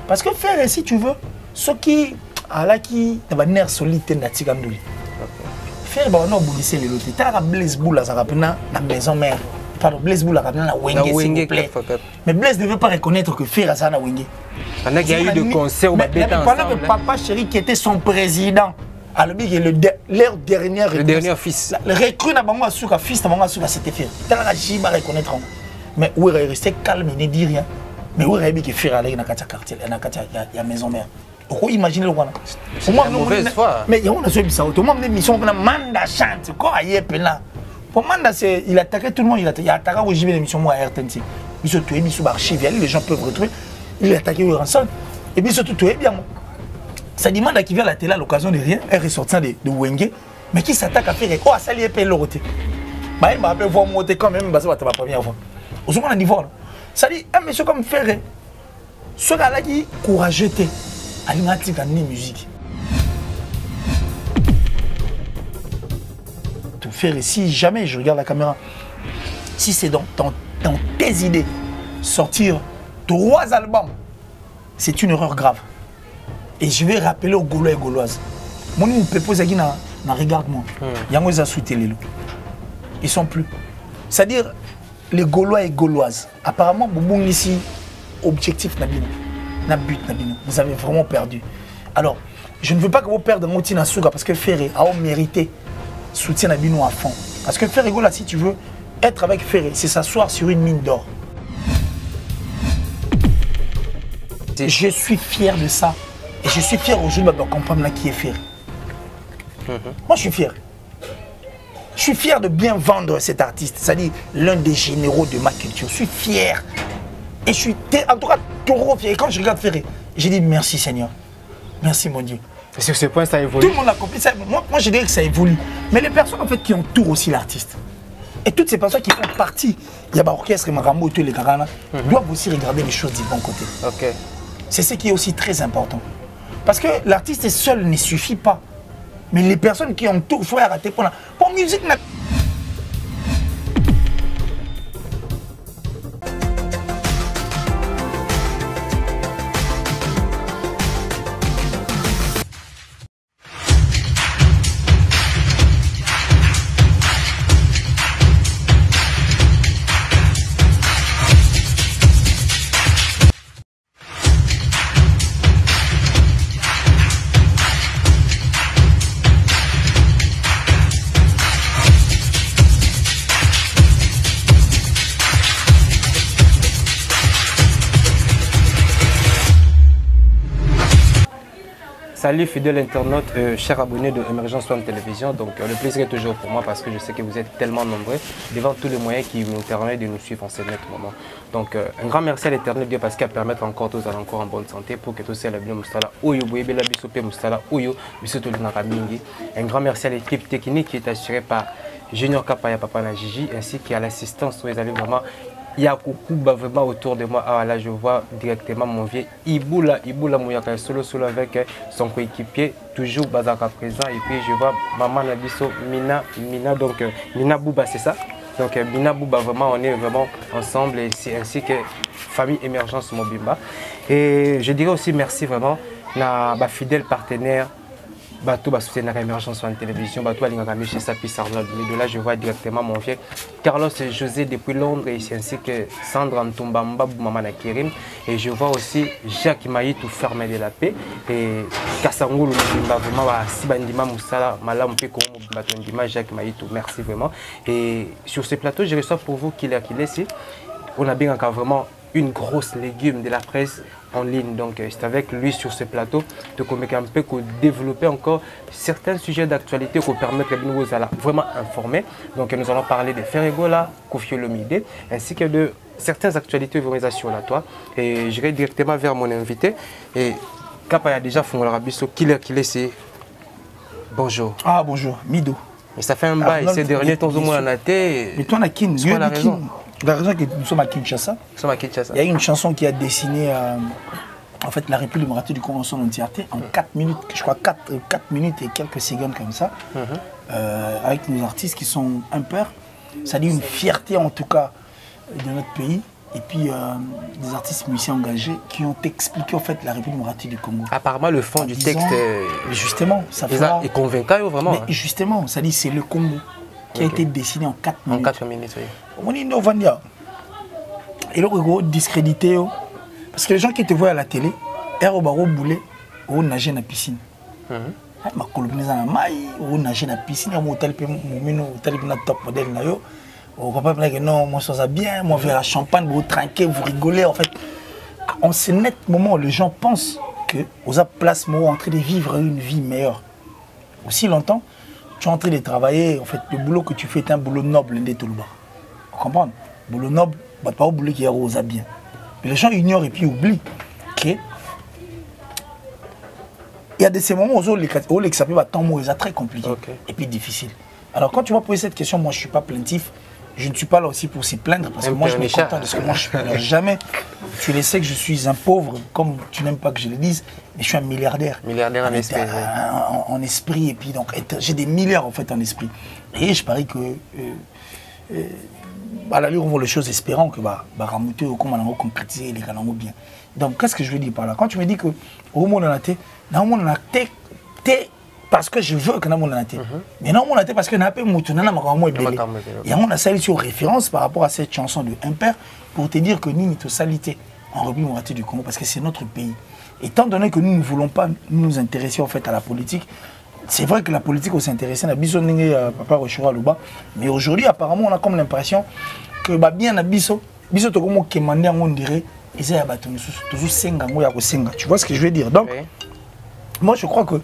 Parce que faire, si tu veux, ce qui a là qui va nerf solide na tigandouli. Faire bah on a boulissé les lotis. T'as la Blaise Boula ça rapena la maison mère. Pardon, Blaise Boula rapena la Wenge s'il vous plaît. Mais Blaise ne veut pas reconnaître que faire ça na Wenge. On a eu de concert au Babeta ensemble. Pendant que papa chéri qui était son président, à leur dernier fils. Le recrue na bango asuka fils na bango asuka c'était faire. T'as la jiba reconnaître. Mais où est resté calme et ne dit rien. Mais où est que faire aller na katia quartier na katia ya maison mère. Pourquoi imaginer le roi? C'est une mauvaise foi. Mais il y a une chose, tout le monde a mission pour Manda chante. Quoi, il est là. Pour Manda, il attaquait tout le monde. Il a attaqué au JB l'émission à RTNC. Il se tuait, il se archive, les gens peuvent retrouver. Il a attaqué au rançon. Et puis surtout, tué bien. Ça demande à qui vient à la télé à l'occasion de rien, un ressortissant de Wenge, mais qui s'attaque à faire quoi? Ça lui est payé l'autre. Bah, il m'a appelé voir monter quand même, parce que c'est ma première fois. Au second, on a dit voilà. Ça dit, un monsieur comme Ferré, ce gars-là qui courageux. Alimatique en musique. Tout faire si jamais je regarde la caméra, si c'est dans tes idées, sortir 3 albums, c'est une erreur grave. Et je vais rappeler aux Gaulois et Gauloises. Mon nom peut poser qui na regarde-moi. Yango ils a souhaité les loups. Ils sont plus. C'est-à-dire les Gaulois et Gauloises. Apparemment, bon ici objectif Nabino. Vous avez vraiment perdu. Alors, je ne veux pas que vous perdez Moutina Souga parce que Ferré a mérité soutien Nabino à fond. Parce que Ferré, là, si tu veux être avec Ferré, c'est s'asseoir sur une mine d'or. Je suis fier de ça. Et je suis fier aujourd'hui de comprendre qui est Ferré. Moi, je suis fier. Je suis fier de bien vendre cet artiste. C'est-à-dire l'un des généraux de ma culture. Je suis fier. Et je suis en tout cas trop fier. Et quand je regarde Ferré, j'ai dit merci Seigneur. Merci mon Dieu. Et sur ce point, ça évolue. Tout le monde a compris ça. Moi je dirais que ça évolue. Mais les personnes en fait qui entourent aussi l'artiste. Et toutes ces personnes qui font partie, il y a l'orchestre, Marambo et tous les Karana, doivent aussi regarder les choses du bon côté. Okay. C'est ce qui est aussi très important. Parce que l'artiste seul ne suffit pas. Mais les personnes qui entourent, il faut arrêter pour la musique. Salut fidèles internautes, chers abonnés de Emergence One Télévision. Donc le plaisir est toujours pour moi parce que je sais que vous êtes tellement nombreux devant tous les moyens qui nous permettent de nous suivre en ce net moment. Donc un grand merci à l'éternel Dieu parce qu'il permet encore tous à encore en bonne santé pour que tous ces labels mustala oyo boyebela bisope mustala oyo bisoto linaka mingi. Un grand merci à l'équipe technique qui est assurée par Junior Kapaya Papa Najiji ainsi qu'à l'assistance où ils avaient vraiment. Il y a coucou vraiment autour de moi. Ah là je vois directement mon vieux Iboula Mouyaka solo avec son coéquipier toujours Bazaka présent et puis je vois maman Nabiso Mina donc Mina Bouba c'est ça. Donc Mina Bouba vraiment on est vraiment ensemble et ainsi que famille Émergence Mobimba. Et je dirais aussi merci vraiment à ma fidèle partenaire. Bateau va soutenir Émergence sur la télévision, Bateau à chez Sapi Arnold. Mais de là, je vois directement mon vieux Carlos et José depuis Londres, et ainsi que Sandra Ntombamba, Maman Kirim. Et je vois aussi Jacques Maïtou, Fermé de la Paix, et Kassangou, vraiment, Sibandima Moussala, Malam Pekomo, Batondima, Jacques Maïtou. Merci vraiment. Et sur ce plateau, je reçois pour vous qu'il est ici. On a bien encore vraiment une grosse légume de la presse en ligne. Donc c'est avec lui sur ce plateau de un peu développer encore certains sujets d'actualité pour permettre de nous vraiment informer. Donc nous allons parler de Ferregola, Koffi Olomide, ainsi que de certaines actualités d'organisation là toi. Et je vais directement vers mon invité. Et Kapaya déjà fondé Rabiso, qui est c'est. Bonjour. Ah bonjour, Mido. Mais ça fait un bail ces derniers temps au moins en athée. Mais toi on a qui la raison. La raison est que nous sommes à Kinshasa. Il y a une chanson qui a dessiné en fait, la République démocratique du Congo en son entièreté en 4 minutes, je crois 4 minutes et quelques secondes comme ça, avec nos artistes qui sont impairs. Ça dit une fierté en tout cas de notre pays. et puis des artistes musiciens engagés qui ont expliqué en fait la République démocratique du Congo. Apparemment, le fond du texte justement, ça fera... est convaincant vraiment. Mais justement, ça dit c'est le Congo qui a été dessiné en 4 minutes. En 4 minutes, oui. On dit non, Vandia. Et là, on discrédité. Parce que les gens qui te voient à la télé, ils ont nagé dans la piscine. Ma colonisation na mai, on nagé dans la piscine, on a top modèle na yo. On va pas dire que non, moi ça bien, moi vers la champagne, vous trinquez, vous rigolez en fait. En ce net moment où les gens pensent que vous avez place moi en train de vivre une vie meilleure. Aussi longtemps, tu es en train de travailler, en fait, le boulot que tu fais est un boulot noble de tout le bas. Vous comprenez? Boulot noble, pas au boulot qui est aux bien. Mais les gens ignorent et puis oublient que il y a de ces moments où les temps très compliqué et puis difficile. Alors quand tu vas poser cette question, moi je ne suis pas plaintif, je ne suis pas là aussi pour s'y plaindre parce que moi je me contente de ce que moi je ne jamais. Tu le sais que je suis un pauvre, comme tu n'aimes pas que je le dise, mais je suis un milliardaire. Milliardaire en esprit. En esprit, et puis donc j'ai des milliards en fait en esprit. Et je parie que à l'allure on voit les choses espérant que Ramouté ou comment on va concrétiser les canaux bien. Donc qu'est-ce que je veux dire par là? Quand tu me dis que au monde en a été, parce que je veux que nous ayons été. Mais non, on a été parce que nous avons été et on a sali sur référence par rapport à cette chanson de Impère pour te dire que nous sommes salité en République démocratique du Congo parce que c'est notre pays. Étant donné que nous ne voulons pas nous intéresser en fait à la politique, c'est vrai que la politique on s'intéresse à Papa Rochura Luba, mais aujourd'hui apparemment on a comme l'impression que bien à Bisso to comme qui mandé on dirait et ça y toujours senga ngo ya ko senga. Tu vois ce que je veux dire? Donc moi je crois que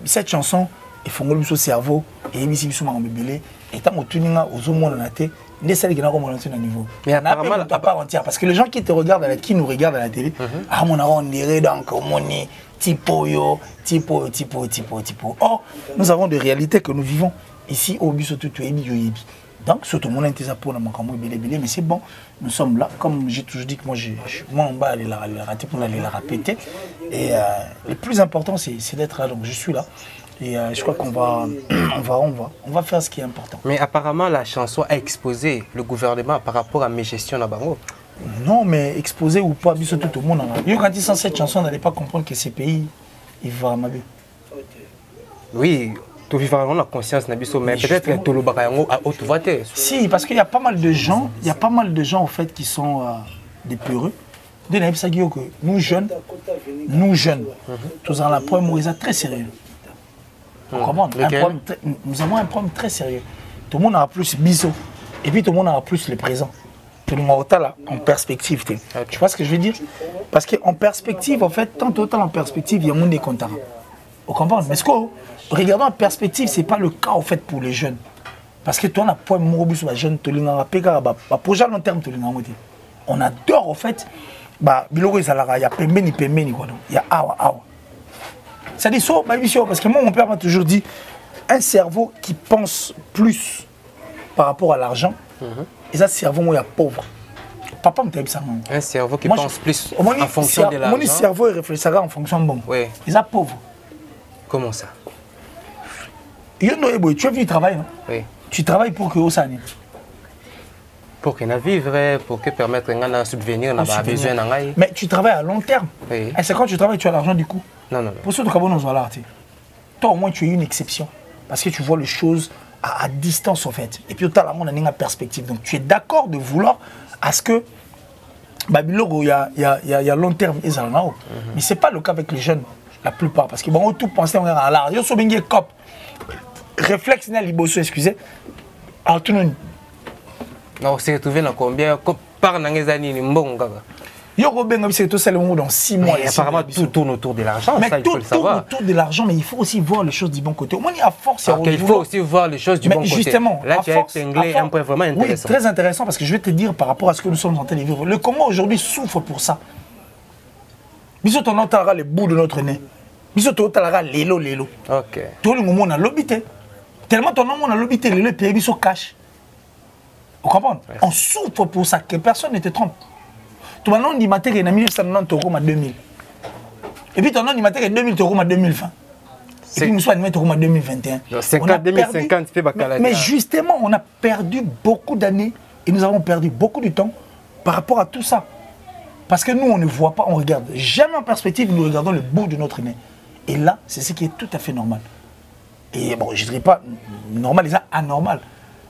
cette chanson est fondée sur le cerveau et ici sur mon bébé et tant que tu n'as aux hommes on a été n'est celle qui n'a pas monté à niveau. Mais apparemment pas part entière parce que les gens qui te regardent qui nous regardent à la télé ah mon on dirait donc mon tipo. Or nous avons des réalités que nous vivons ici au bus tout yebi. Donc, surtout, mon intérêt pour la mais c'est bon, nous sommes là. Comme j'ai toujours dit que moi en bas, elle la rater pour aller la répéter. Et le plus important, c'est d'être là. Donc, je suis là. Et je crois qu'on va faire ce qui est important. Mais apparemment, la chanson a exposé le gouvernement par rapport à mes gestions à Bango. Non, mais exposé ou pas, surtout tout le monde. Quand ils sont cette chanson, on n'allait pas comprendre que ces pays, ils vont mal. Oui. Tout vivre la conscience mais peut-être que tout le bagaille à haute voix. Si, parce qu'il y a pas mal de gens, en fait qui sont des peureux. Nous jeunes, tous en la problème très sérieux. Comment nous avons un problème très sérieux. Tout le monde a plus bisous et puis tout le monde a plus le présent. Tout le monde là en perspective. Tu vois ce que je veux dire? Parce qu'en perspective, en fait, tant en perspective, il y a monde des comptes. Vous comprenez? Mais ce que regardons en perspective, ce n'est pas le cas en fait pour les jeunes. Parce que toi, on a point de sur les jeunes, projet à long terme, on adore en fait. Il y a pembeni, il y a awa. Ça dit ça, parce que moi, mon père m'a toujours dit un cerveau qui pense plus par rapport à l'argent, et ça, cerveau, moi, il y a pauvre. Papa me dit ça. Un cerveau qui pense plus en fonction de l'argent. Mon cerveau, il réfléchira en fonction de bon. Oui. Ils sont pauvres. Comment ça? Tu es venu travailler, non? Oui. Tu travailles pour que ça aille. Pour qu'il vivre, pour que permettre de subvenir à besoin. Mais tu travailles à long terme. Oui. Et c'est quand tu travailles, tu as l'argent du coup. Non. Pour ceux qui ont l'argent, toi au moins tu es une exception. Parce que tu vois les choses à distance en fait. Et puis tu as une perspective. Donc tu es d'accord de vouloir à ce que il y a long terme. Mais ce n'est pas le cas avec les jeunes. La plupart, parce qu'ils vont tout penser à l'art. Ils sont bien cop. Réflexe n'a liboso, excusez. Autonomie. Non, c'est retrouvé dans combien? Par les années, c'est tout seulement dans 6 mois. Apparemment, tout tourne autour de l'argent. Mais tout tourne autour de l'argent, mais il faut aussi voir les choses du bon côté. Au moins, à force, il faut aussi voir les choses du bon côté. Justement, là, tu as épinglé un point vraiment intéressant. Oui, très intéressant, parce que je vais te dire par rapport à ce que nous sommes en train de vivre. Le Congo aujourd'hui souffre pour ça. Biso ton entendra le bout de notre nez. Biso ton entendra lélo. Ok. Tout le monde a l'obité. Tellement ton nom a l'obité, le pays biso cache. Vous comprenez? On souffre pour ça, que personne ne te trompe. Tout le monde dit matin qu'il y a 1990 euros à 2000. Et puis ton nom dit matin qu'il y a 2000 euros à 2020. Et puis nous sommes à 2021. 2050, mais justement, on a perdu beaucoup d'années Et nous avons perdu beaucoup de temps par rapport à tout ça. Parce que nous, on ne voit pas, on regarde. Jamais en perspective, nous regardons le bout de notre nez. Et là, c'est ce qui est tout à fait normal. Et bon, je ne dirais pas normal, c'est anormal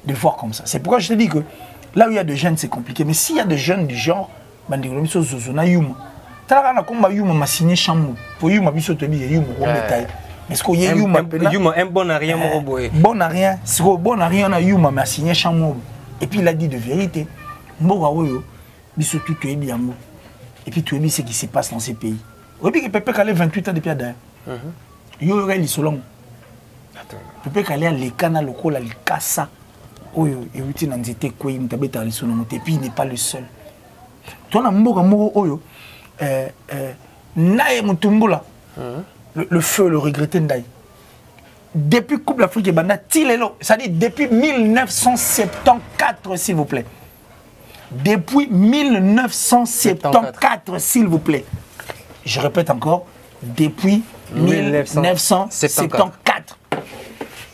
de le voir comme ça. C'est pourquoi je te dis que là où il y a des jeunes, c'est compliqué. Mais s'il y a des jeunes du genre, signé chambre pour Yuma biso te bi Yuma on détail mais ce qu'il y a Yuma un bon à rien bon à rien c'est bon à rien on a Yuma m'a signé chambre et puis il a dit de vérité mboka oyo biso tout est bien et puis tout est bien ce qui se passe dans ces pays obi que Pepe Kale 28 ans depuis là yo reli solong Pepe Kale a les canal lokola les kasa oyo et uti na nzete ko yim tabeta li sono et puis il n'est pas le seul toi na mboka moko oyo Naye Mutumbula, le feu, le regretté Ndaye. Depuis Coupe d'Afrique et Banda, c'est-à-dire depuis 1974, s'il vous plaît. Depuis 1974, s'il vous plaît. Je répète encore, depuis 1974.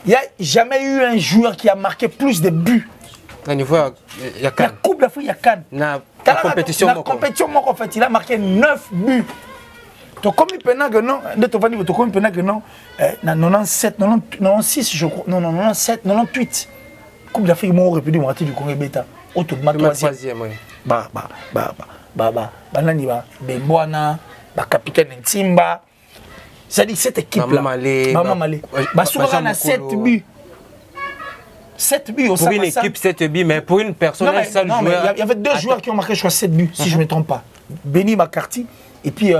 Il n'y a jamais eu un joueur qui a marqué plus de buts. Il y a la Coupe d'Afrique, il y a Cannes. La compétition, en fait, il a marqué 9 buts. Tu comme il peut que non, de ton famille, tu comme il peut que non, 97, 96, je crois, non, 97, 98. Coupe d'Afrique, moi, République démocratique du Congo Beta. Automatiquement, troisième, oui. Bemboana, capitaine Ntimba. C'est-à-dire cette équipe-là. Maman Malé. Souvent, on a 7 buts. 7 buts au Pour une équipe, 7 buts, mais pour une personne, un seul joueur. Il y avait 2 joueurs qui ont marqué, je crois, 7 buts, si je ne me trompe pas. Benny Makarti et puis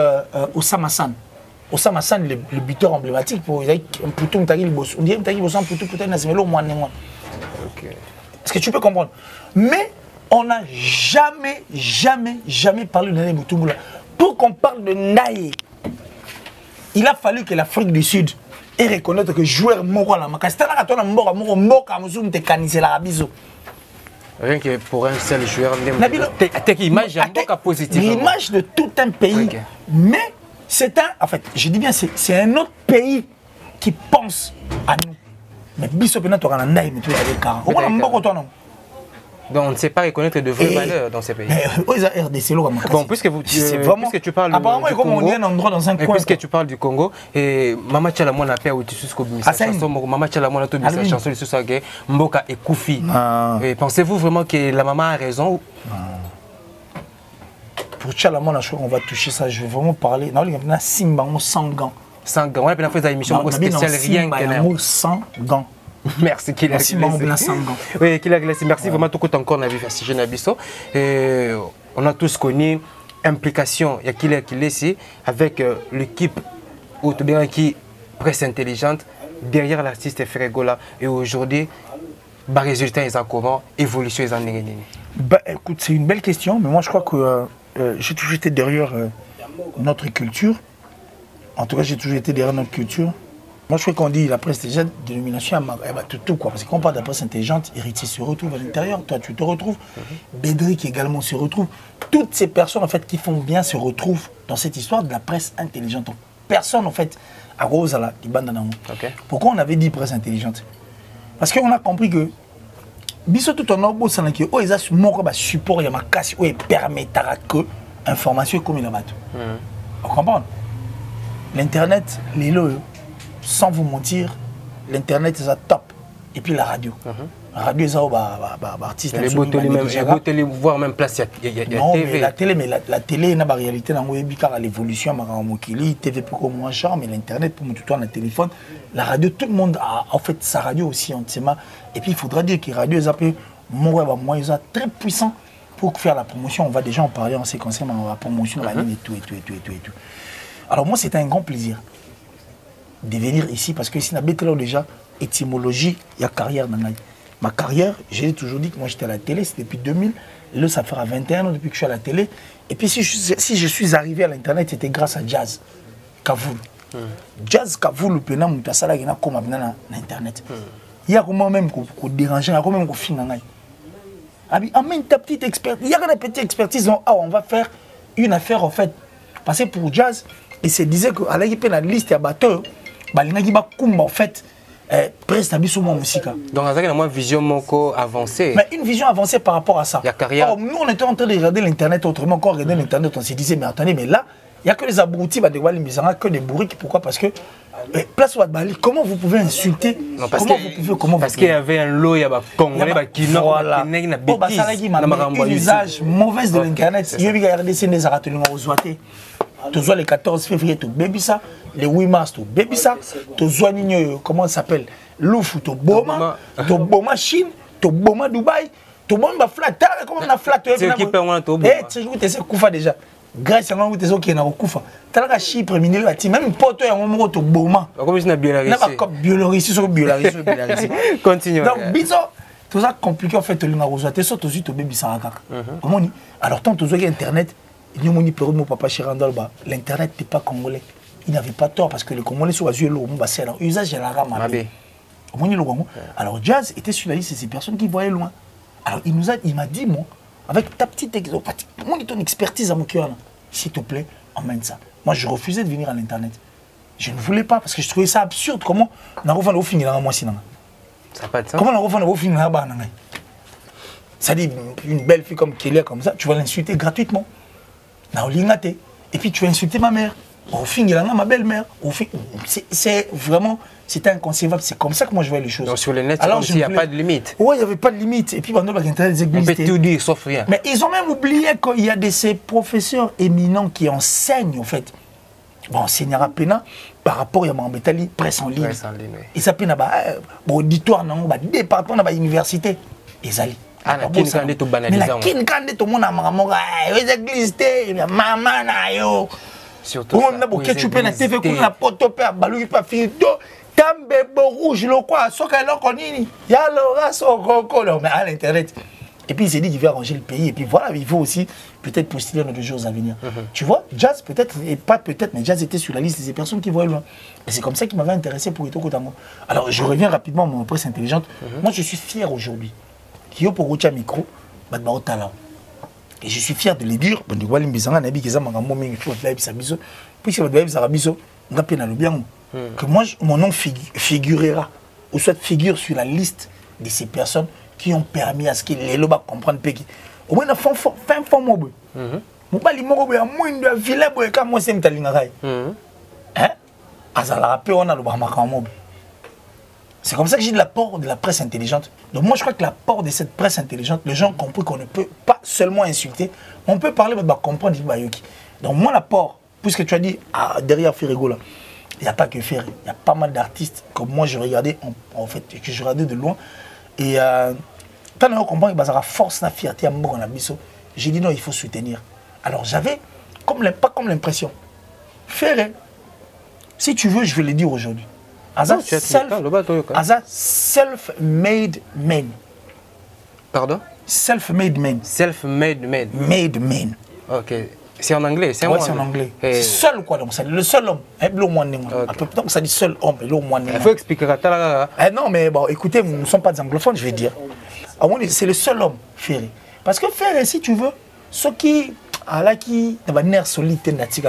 Osama San. Osama San, le buteur emblématique pour Poutou Mtagi Bosso. On dirait Mtagi Bosso, Poutou Nasimelo, moi. Est-ce que tu peux comprendre? Mais on n'a jamais parlé de Ndaye Mutumbula. Pour qu'on parle de Ndaye, il a fallu que l'Afrique du Sud et reconnaître que joueur moko la makasi tala ka tona mboka musumu te kanisela biso rien que pour un seul joueur t'es image mboka positive l'image de tout un pays mais c'est un en fait je dis bien c'est un autre pays qui pense à nous mais biso pena to kana Ndaye mutu avec car on a mboko to non. Donc on ne sait pas reconnaître de vraies valeurs dans ces pays. Bon, puisque tu parles du Congo, puisque tu parles du Congo, et Mama Tchalamon a perdu tout ce que Mama Tchalamon a tout sa chanson, tout ça, Mboka et Koufi. Pensez-vous vraiment que la maman a raison? Pour Tchalamon, je crois qu'on va toucher ça. Je vais vraiment parler. Non, il y a Simbango sans gants. Sans gants. On a fait des émissions spéciales, rien que sans gants. Merci qu'il a oui, qu'il a glacé. Merci vraiment tout encore na vie si jeune abisso. On a tous connu implication il y a qu'il est ici avec l'équipe qui presse intelligente derrière l'artiste Ferregola et aujourd'hui bah résultat ils ont comment évolution ils en est. Bah écoute, c'est une belle question mais moi je crois que j'ai toujours été derrière notre culture. En tout cas, j'ai toujours été derrière notre culture. Moi, je crois qu'on dit la presse intelligente, dénomination, tout quoi. Parce qu'on parle de la presse intelligente, Héritier se retrouve à l'intérieur, toi tu te retrouves, Bédric également se retrouve. Toutes ces personnes en fait qui font bien se retrouvent dans cette histoire de la presse intelligente. Donc, personne en fait à Rosala, qui bande dans Pourquoi on avait dit presse intelligente? Parce qu'on a compris que biso tout en orbo ça n'a que oh ils ont mon support il y a ma casse où il permettra que information comme il a battu. On comprend? L'internet, les lots. Sans vous mentir, l'internet c'est top. Et puis la radio. La radio c'est artiste. Les bottelés, voire même place, il y a TV. La télé, il y a la réalité, l'évolution, la TV pour moins cher, mais l'internet pour tout le téléphone. La radio, tout le monde a en fait sa radio aussi entièrement. Et puis il faudra dire que la radio est un peu très puissant pour faire la promotion. On va déjà en parler en séquence, la promotion, la ligne et tout. Alors moi c'était un grand plaisir de venir ici parce que ici, on a déjà étymologie, il y a carrière dans ma carrière. J'ai toujours dit que moi j'étais à la télé, c'est depuis 2000. Là, ça fera 21 ans depuis que je suis à la télé. Et puis si je suis arrivé à l'internet, c'était grâce à Jazz Kavoul. Jazz Kavoul, le pénal, il y a comme l'internet. Il y a comment même qu'on dérange, il y a quand même qu'on finit. Amène ta petite expertise. Il y a une petite expertise. On va faire une affaire en fait. Parce que pour Jazz, il se disait qu'à la liste, il y a bateau. En fait, presse na biso mo musique. Donc avec une vision moko avancée. Mais une vision avancée par rapport à ça. Il y a carrière. Or, nous on était en train de regarder l'internet autrement, quand on regardait l'internet on se disait mais attendez, mais là il n'y a que les abrutis, que des bourriques. Pourquoi? Parce que place Bali, comment vous pouvez insulter? Non, parce qu'il y avait un lot, il y a Congolais qui n'ont pas un usage mauvais de l'internet. Il y a des arrêtés tu vois le 14 février, tu baby ça. Le 8 mars, tu baby ça. Tu vois, comment ça s'appelle? Louf, tu Boma. Tu Boma Chine. Tu Boma Dubaï. Tu Boma flat. Comment on a flat? Tu sais Koufa déjà. Grâce à moi, tu sais qu'il y a Koufa. Tu as Chypre, même pote, tu Boma. Comme je n'ai Biélorussie. Continue. Donc, bizarre. Tout ça compliqué en fait, tu as tout tu baby ça. Alors, tant que tu as Internet, l'internet n'est pas congolais. Il n'avait pas tort parce que les Congolais sont usage de la rame. Alors Jazz était sur la liste de ces personnes qui voyaient loin. Alors il m'a dit, moi, avec ta petite ton expertise à mon cœur, s'il te plaît, emmène ça. Moi je refusais de venir à l'internet. Je ne voulais pas parce que je trouvais ça absurde. Comment on a refait finir dans moi sinon? Ça n'a pas de sens. Comment on a refait finir là-bas? Ça dit une belle fille comme Kélia comme ça, tu vas l'insulter gratuitement. Et puis tu as insulté ma mère. Au fin, il a ma belle-mère. C'est vraiment, c'était inconcevable. C'est comme ça que moi je vois les choses. Donc sur le net, il n'y a pas de limite. Oui, il n'y avait pas de limite. Et puis on peut tout dire sauf rien. Mais ils ont même oublié qu'il y a de ces professeurs éminents qui enseignent en fait. Bon, enseignera Pena par rapport à mon bétali presse en ligne. Et ça peut être auditoire, département, université. Ils allaient. Ah, la kin kande to banaliser. Mais la kin kande to mona maramora, les églises te, maman na yo. Surtout on a beaucoup tu peux na TV ko na poto pe balu pa filto, tambe bo rouge lo quoi, soka lo konini. Ya lo raso koko mais à l'internet. Et puis il s'est dit qu'il veut arranger le pays et puis voilà, il faut aussi peut-être postuler dans les jours à venir. Tu vois, Jazz peut-être et pas peut-être mais Jazz était sur la liste de ces personnes qui voyaient loin. Et c'est comme ça qu'il m'avait intéressé pour Itoko Tango. Alors je reviens rapidement à mon presse intelligente. Moi je suis fier aujourd'hui. Qui pour un micro, et je suis fier de le dire. Que moi, mon nom figurera, ou soit figure sur la liste de ces personnes qui ont permis à ce que les lobes comprennent Péki. Au moins, fin fond, moi, je pas les mots, moi, je vilain, quand moi, c'est un talingaï. Hein? Azala, on a le barmakamou. C'est comme ça que j'ai de l'apport de la presse intelligente. Donc moi je crois que l'apport de cette presse intelligente, les gens ont compris qu'on ne peut pas seulement insulter, on peut parler, mais comprendre. Donc moi l'apport, puisque tu as dit derrière Ferrego là, il n'y a pas que Ferré, il y a pas mal d'artistes comme moi je regardais en fait, que je regardais de loin. Et quand on comprend que ça force la fierté à mon abisso, j'ai dit non, il faut soutenir. Alors j'avais pas comme l'impression. Ferré, si tu veux, je vais le dire aujourd'hui. Self-made man. Pardon? Self-made man. Self-made man. Made man. Ok. C'est en anglais? C'est en anglais. C'est seul quoi donc c'est le seul homme. Donc ça dit seul homme. Il faut expliquer. Non mais bon écoutez, nous ne sommes pas des anglophones, je vais dire. C'est le seul homme, Ferré. Parce que Ferré, si tu veux, ceux qui ont un nerf solide, c'est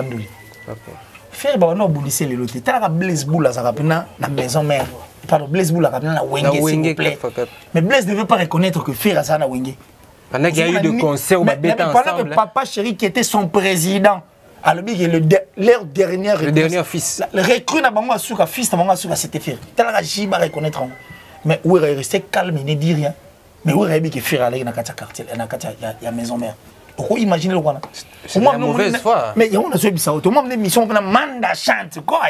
Faire bah on boulissé les lotis. T'as la Blaise Boula ça rapina la maison mère. Pardon Blaise Boula rapina la Wenge. Mais Blaise ne veut pas reconnaître que Faire ça na Wenge. Pendant qu'il y a eu de concerts où bêta ensemble. Pendant que papa chéri qui était son président. Alors lui leur dernier fils. Le recrue na bango asuka fils na bango asuka c'était Faire. T'as la jiba reconnaître. Mais où est resté calme il ne dit rien. Mais où est que Faire aller na katia quartier na katia ya maison mère. Pourquoi imaginer le roi? C'est une mauvaise foi. Mais il y a une chose, tout le monde a mission, Manda chante, quoi,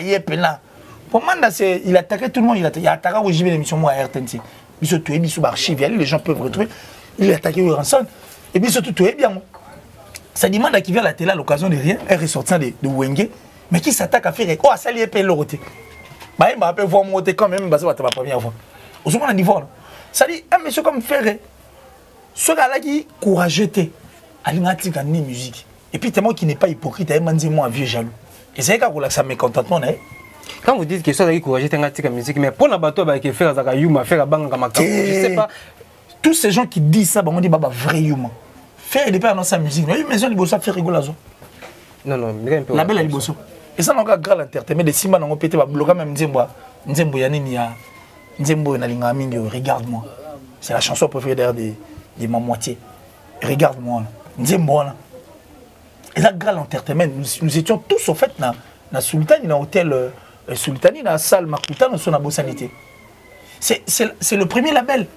pour Manda, il attaquait tout le monde, il attaquait au JB l'émission moi à RTNC. Il se tuait, il se archive, les gens peuvent retrouver. Il attaquait au rançon. Et puis surtout, tout est bien. Ça dit Manda qui vient à la télé à l'occasion de rien, un ressortissant de Wenge, mais qui s'attaque à faire, oh, ça lui est payé l'oroté. Bah, il m'a appelé voir mon quand même, parce que c'est ma première fois. Au second, on a dit voilà. Ça dit, un monsieur comme Ferré, ce gars-là qui courageux. Alingatika ni musique. Et puis tellement qui n'est pas hypocrite, il m'a dit moi vieux jaloux. Et c'est quand ça mécontentement. Quand vous dites que ça qui courageux t'engatika musique, mais pour la bateau avec faire ça yuma faire banga kama je sais pas. Tous ces gens qui disent ça, on dit baba vrai yuma. Faire des pas dans sa musique. Mais maison liboso faire rigolazo. Non, la belle liboso. Et ça n'a pas grave l'entertainment de Simba n'a pas pété ba bloquer même nzembo yanini Nzembo Nalinga Mingi, regarde-moi. C'est la chanson préférée d'ailleurs de ma moitié. Regarde-moi. Nzembo. Et là, Graal Entertainment, nous étions tous au fait dans Sultani, dans l'hôtel Sultani, dans la salle Makuta, dans son sanité. C'est le premier label.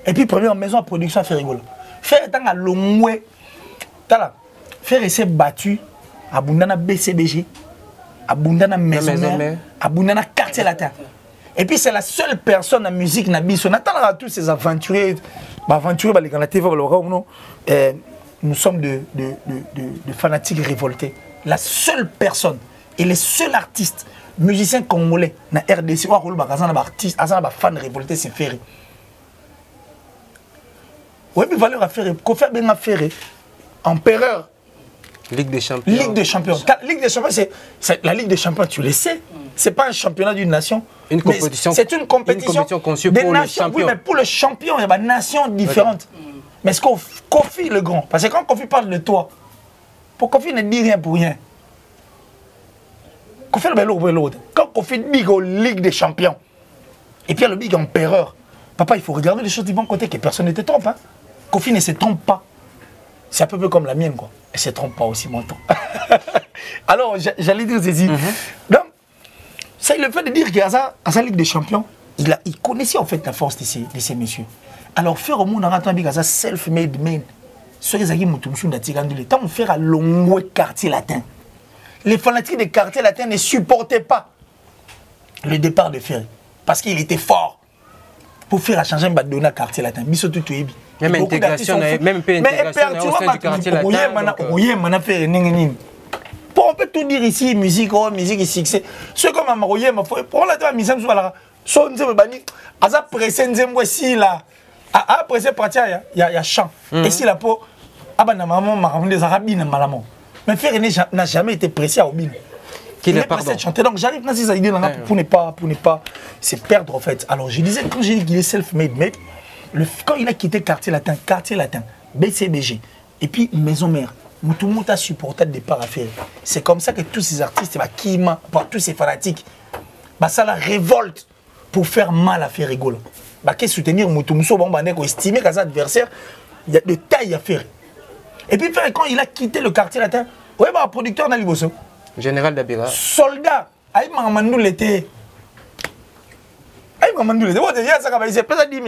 Et puis, première maison à production à Ferrigola. Faire étant à Longwe, faire s'est battu à Bundana BCBG, à Bundana Maison Mère, à Bundana Quartier Latin. Et puis, c'est la seule personne en musique, on attend tous ces aventuriers, nous sommes de fanatiques révoltés. La seule personne et les seuls artistes, musiciens congolais, na RDC, fan révolté, c'est Ferry. Oui, mais valeur à Ferry. Qu'on fait bien à Ferry, empereur. Ligue des champions. Ligue des champions. Ligue des champions, c'est la Ligue des champions, tu le sais. C'est pas un championnat d'une nation. Une compétition. C'est une compétition conçue des pour nations. le champion. Oui, mais pour le champion, il y a des nations différentes. Mais ce qu'on Kofi le grand, parce que quand Kofi parle de toi, pour Kofi ne dit rien pour rien. Kofi le l'autre. Quand Kofi dit qu'on Ligue des champions, et puis il y a le big empereur, papa, il faut regarder les choses du bon côté, que personne ne te trompe. Hein. Kofi ne se trompe pas. C'est un peu comme la mienne, quoi. Elle ne se trompe pas aussi, mon temps. Alors, j'allais dire ceci. Donc, c'est le fait de dire qu'à sa Ligue des champions, il connaissait en fait la force de ces messieurs. Alors, faire au monde en attendant qu'à sa self-made man, ce qui est Moutoumchou d'Atigandule, tant on fait à Longwe quartier latin. Les fanatiques des quartiers latins ne supportaient pas le départ de Ferry. Parce qu'il était fort. Pour faire changer un badona quartier latin. Biso tout ébi. Même intégration, même pas intégration au sein du quartier latin. On peut tout dire ici, musique, musique et succès. Ceux comme Amaroye, pour la musique, son bani, asa pressé nzembo si là. A pressé pratia il y a chant. Et si la peau abana maman maramde des arabines malamo. Mais Ferry n'a jamais été pressé à Obin. Il est pressé de chanter. Donc j'arrive dans ces idées là pour ne pas se perdre en fait. Alors je disais quand j'ai dit qu'il est self-made, mais quand il a quitté quartier latin, BCBG et puis Maison Mère. Tout le monde a supporté le départ à faire. C'est comme ça que tous ces artistes, tous ces fanatiques, ça la révolte pour faire mal à faire rigoler. Qu'est-ce que soutenir Moutoumousso, estimer qu'à ses adversaires, il y a de taille à faire. Et puis quand il a quitté le quartier latin, oui, producteur dans Liboso. Général d'Abira. Soldat, Aïe Mamandou l'été. Aïe Mamandou l'été. Il y a ça qui a 10 000.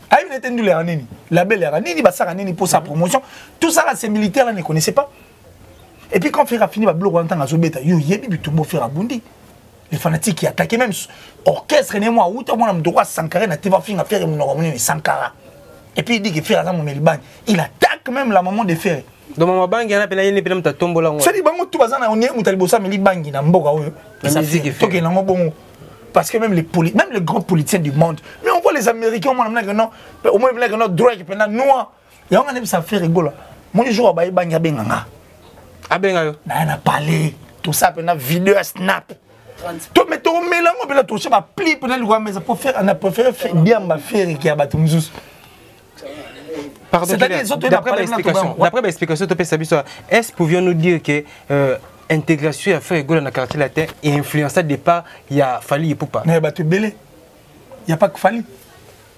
Aïe Mamandou l'été. La belle Ranini, Bassarani pour sa promotion. Tout ça, ces militaires-là ne connaissaient pas. Et puis quand Ferra fini, les fanatiques qui attaquaient même orchestre, et puis il dit que Ferra il attaque même la maman de Ferra. Donc maman bang, il y a un peu tombola. C'est dit tout bazana on est mutalbosa mais libangi na mboka parce que même les grands politiciens du monde, mais on voit les Américains, au moins Drake, noir. Il y a un ça fait rigoler. Mon jour, il y a benganga. Ah benga. Na parlé, tout ça, na vidéo snap. Tout mais tout mélange, on peut toucher ma pli pour le mais ça peut faire, on a préféré faire bien ma faire qui a battu Mzous. Pardon. D'après l'explication, est-ce que pouvions-nous dire que intégration à faire rigolo dans le quartier latin et influencer au départ, il y a fallu et Poupa. Mais il y a te belé. Il n'y a pas que fallu. Il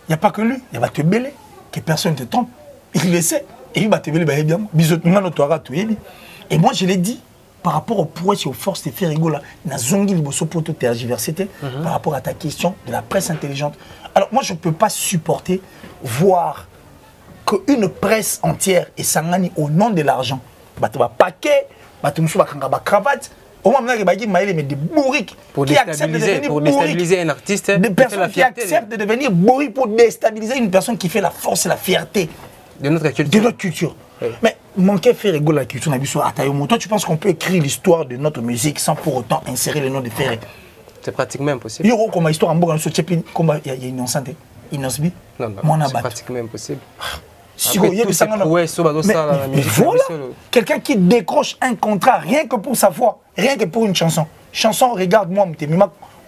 n'y a pas que lui. Il y a te belé. Que personne ne te trompe. Il le sait. Et il va te belé bien. Et moi, je l'ai dit par rapport au poids et aux forces de faire rigolo. Na zongi liboso pour toute tergiversité par rapport à ta question de la presse intelligente. Alors moi, je ne peux pas supporter voir qu'une presse entière est sangani au nom de l'argent. Bah paquet. Cravate, au moment où il y a des bourriques qui acceptent de déstabiliser un artiste, des personnes qui acceptent de devenir bourriques pour déstabiliser une personne qui fait la force et la fierté de notre culture. Oui. Mais manquer faire rigoler la culture, toi tu penses qu'on peut écrire l'histoire de notre musique sans pour autant insérer le nom de Ferré? C'est pratiquement impossible. Il y a une histoire en Bourg, il y a une innocente. Non, c'est pratiquement impossible. Si vous voilà, quelqu'un qui décroche un contrat rien que pour sa voix, rien que pour une chanson. Chanson, regarde-moi, je mis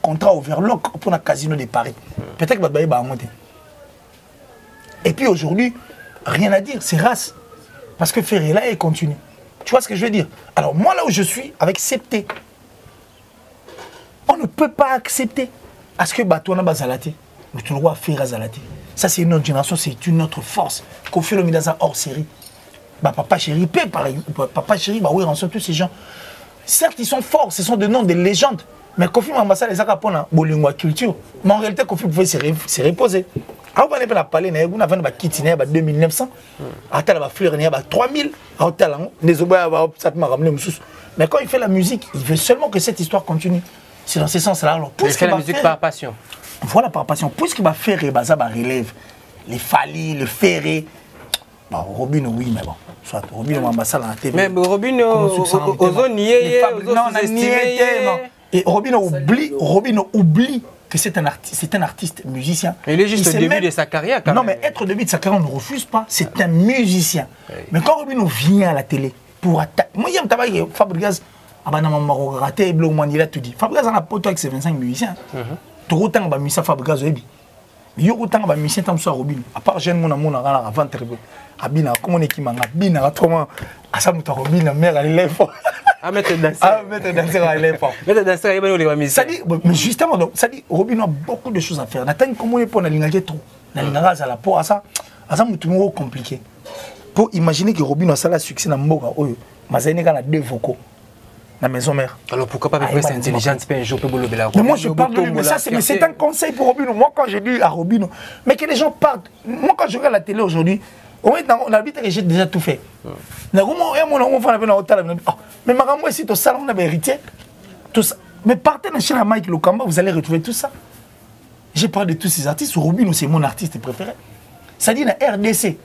contrat overlock pour un casino de Paris. Peut-être que va monter. Et puis aujourd'hui, rien à dire, c'est race. Parce que Ferré là, il continue. Tu vois ce que je veux dire? Alors moi là où je suis, avec Septé, on ne peut pas accepter est-ce que Batouana Bazalate, le tournoi faire Azalate? Ça, c'est une autre génération, c'est une autre force. Kofi Olomide hors série. Bah, Papa Chéri, pareil. Papa Chéri, bah oui, rançon tous ces gens. Certes, ils sont forts, ce sont des noms de légendes. Mais Kofi Mambasa les a rappelés à la culture. Mais en réalité, Kofi pouvait se reposer. Alors, on a parlé, on a fait kit 2900. Après, on a fleur 3000. Mais quand il fait la musique, il veut seulement que cette histoire continue. C'est dans ce sens-là. Il fait la musique par passion. Voilà, par passion. Puisqu'il va faire relève les Fali, le Ferré. Bon, Robino, oui, mais bon. Soit Robino Mambasa dans la TV. Mais Robino, aux nié, et Robino oublie que c'est un artiste musicien. Mais il est juste au début de sa carrière quand même. Non, mais être au début de sa carrière, on ne refuse pas. C'est un musicien. Oui. Mais quand Robino vient à la télé pour attaquer. Moi, j'aime travailler Fabregas. Il a tout dit. Fabregas a un pote avec ses 25 musiciens. Tout autant de musiciens Fabregas. Il y a autant de musiciens comme ça Robino. À part jeune mon amour avant de Abina, comment est-ce qu'il m'a Abina, comment Asamuta Robino, mère, elle est forte. Ah, mettre danser. Ah, mettre danser, elle est forte. Mettre danser, il va nous ça dit, mais justement, donc, ça dit, Robino a beaucoup de choses à faire. N'attends comment il peut n'aligner trop. N'aligner à la peau, à ça, c'est tout compliqué. Pour imaginer que Robino a ça la succès dans Mboka, Mazaine a 2 vocaux. La maison mère. Alors pourquoi pas avec cette intelligence un jour pour le Mais moi je parle de lui, mais ça c'est un conseil pour Robino. Moi quand j'ai dit à Robino, mais que les gens partent. Moi quand je regarde la télé aujourd'hui, on a vite que j'ai déjà tout fait. Mais maman ici au salon on avait hérité. Tout ça. Mais partez dans chez la Mike Lokamba, vous allez retrouver tout ça. J'ai parlé de tous ces artistes. Robino c'est mon artiste préféré. Ça dit la RDC.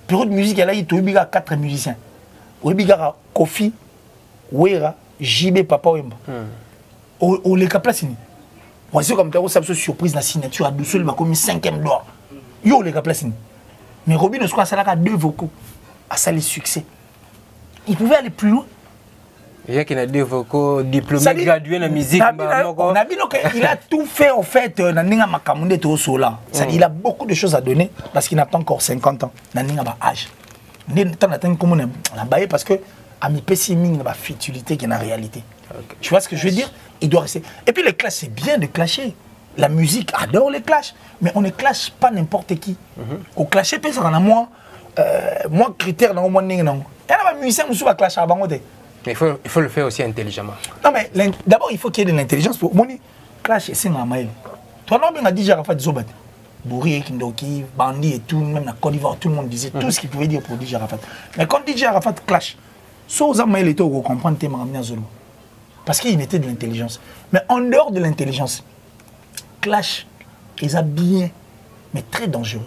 Période de musique, elle a eu 4 musiciens. Obiga Kofi. Wera, JB Papa Wemba. Au les place ni. Voici comme tu as surprise la signature à Douceur, il va comme 5e doigt. Yo les place ni. Mais Robino je crois ça a 2 vocaux. À ça les succès. Il pouvait aller plus loin. Il y a qui a 2 vocaux diplômés gradués dans la musique. On a vu qu'il a tout fait en fait dans Ninga Makamunde to Sola. Il a beaucoup de choses à donner parce qu'il n'a pas encore 50 ans. Dans Ninga ba âge. N'entend attendre comme on a baillé parce que à mi pessiming la futilité qui est en réalité. Okay. Tu vois ce que je veux dire? Il doit rester. Et puis les clashs, c'est bien de clasher. La musique adore les clashs, mais on ne clash pas n'importe qui. Au clasher, peut-être moi, critère dans le monde, il y a un musicien qui va clasher à Bangote. Mais il faut le faire aussi intelligemment. Non, mais d'abord, il faut qu'il y ait de l'intelligence pour moi. Clash, c'est un mail. Toi, non, on a dit Jarafat Zobat. Bourri, Kindoki, Bandi et tout, même la Côte d'Ivoire, tout le monde disait tout ce qu'il pouvait dire pour DJ Arafat. Mais quand DJ Arafat clash, Soza il était au comprendre tes maramiens Zolo. Parce qu'il mettait de l'intelligence. Mais en dehors de l'intelligence, clash, ils ont bien, mais très dangereux.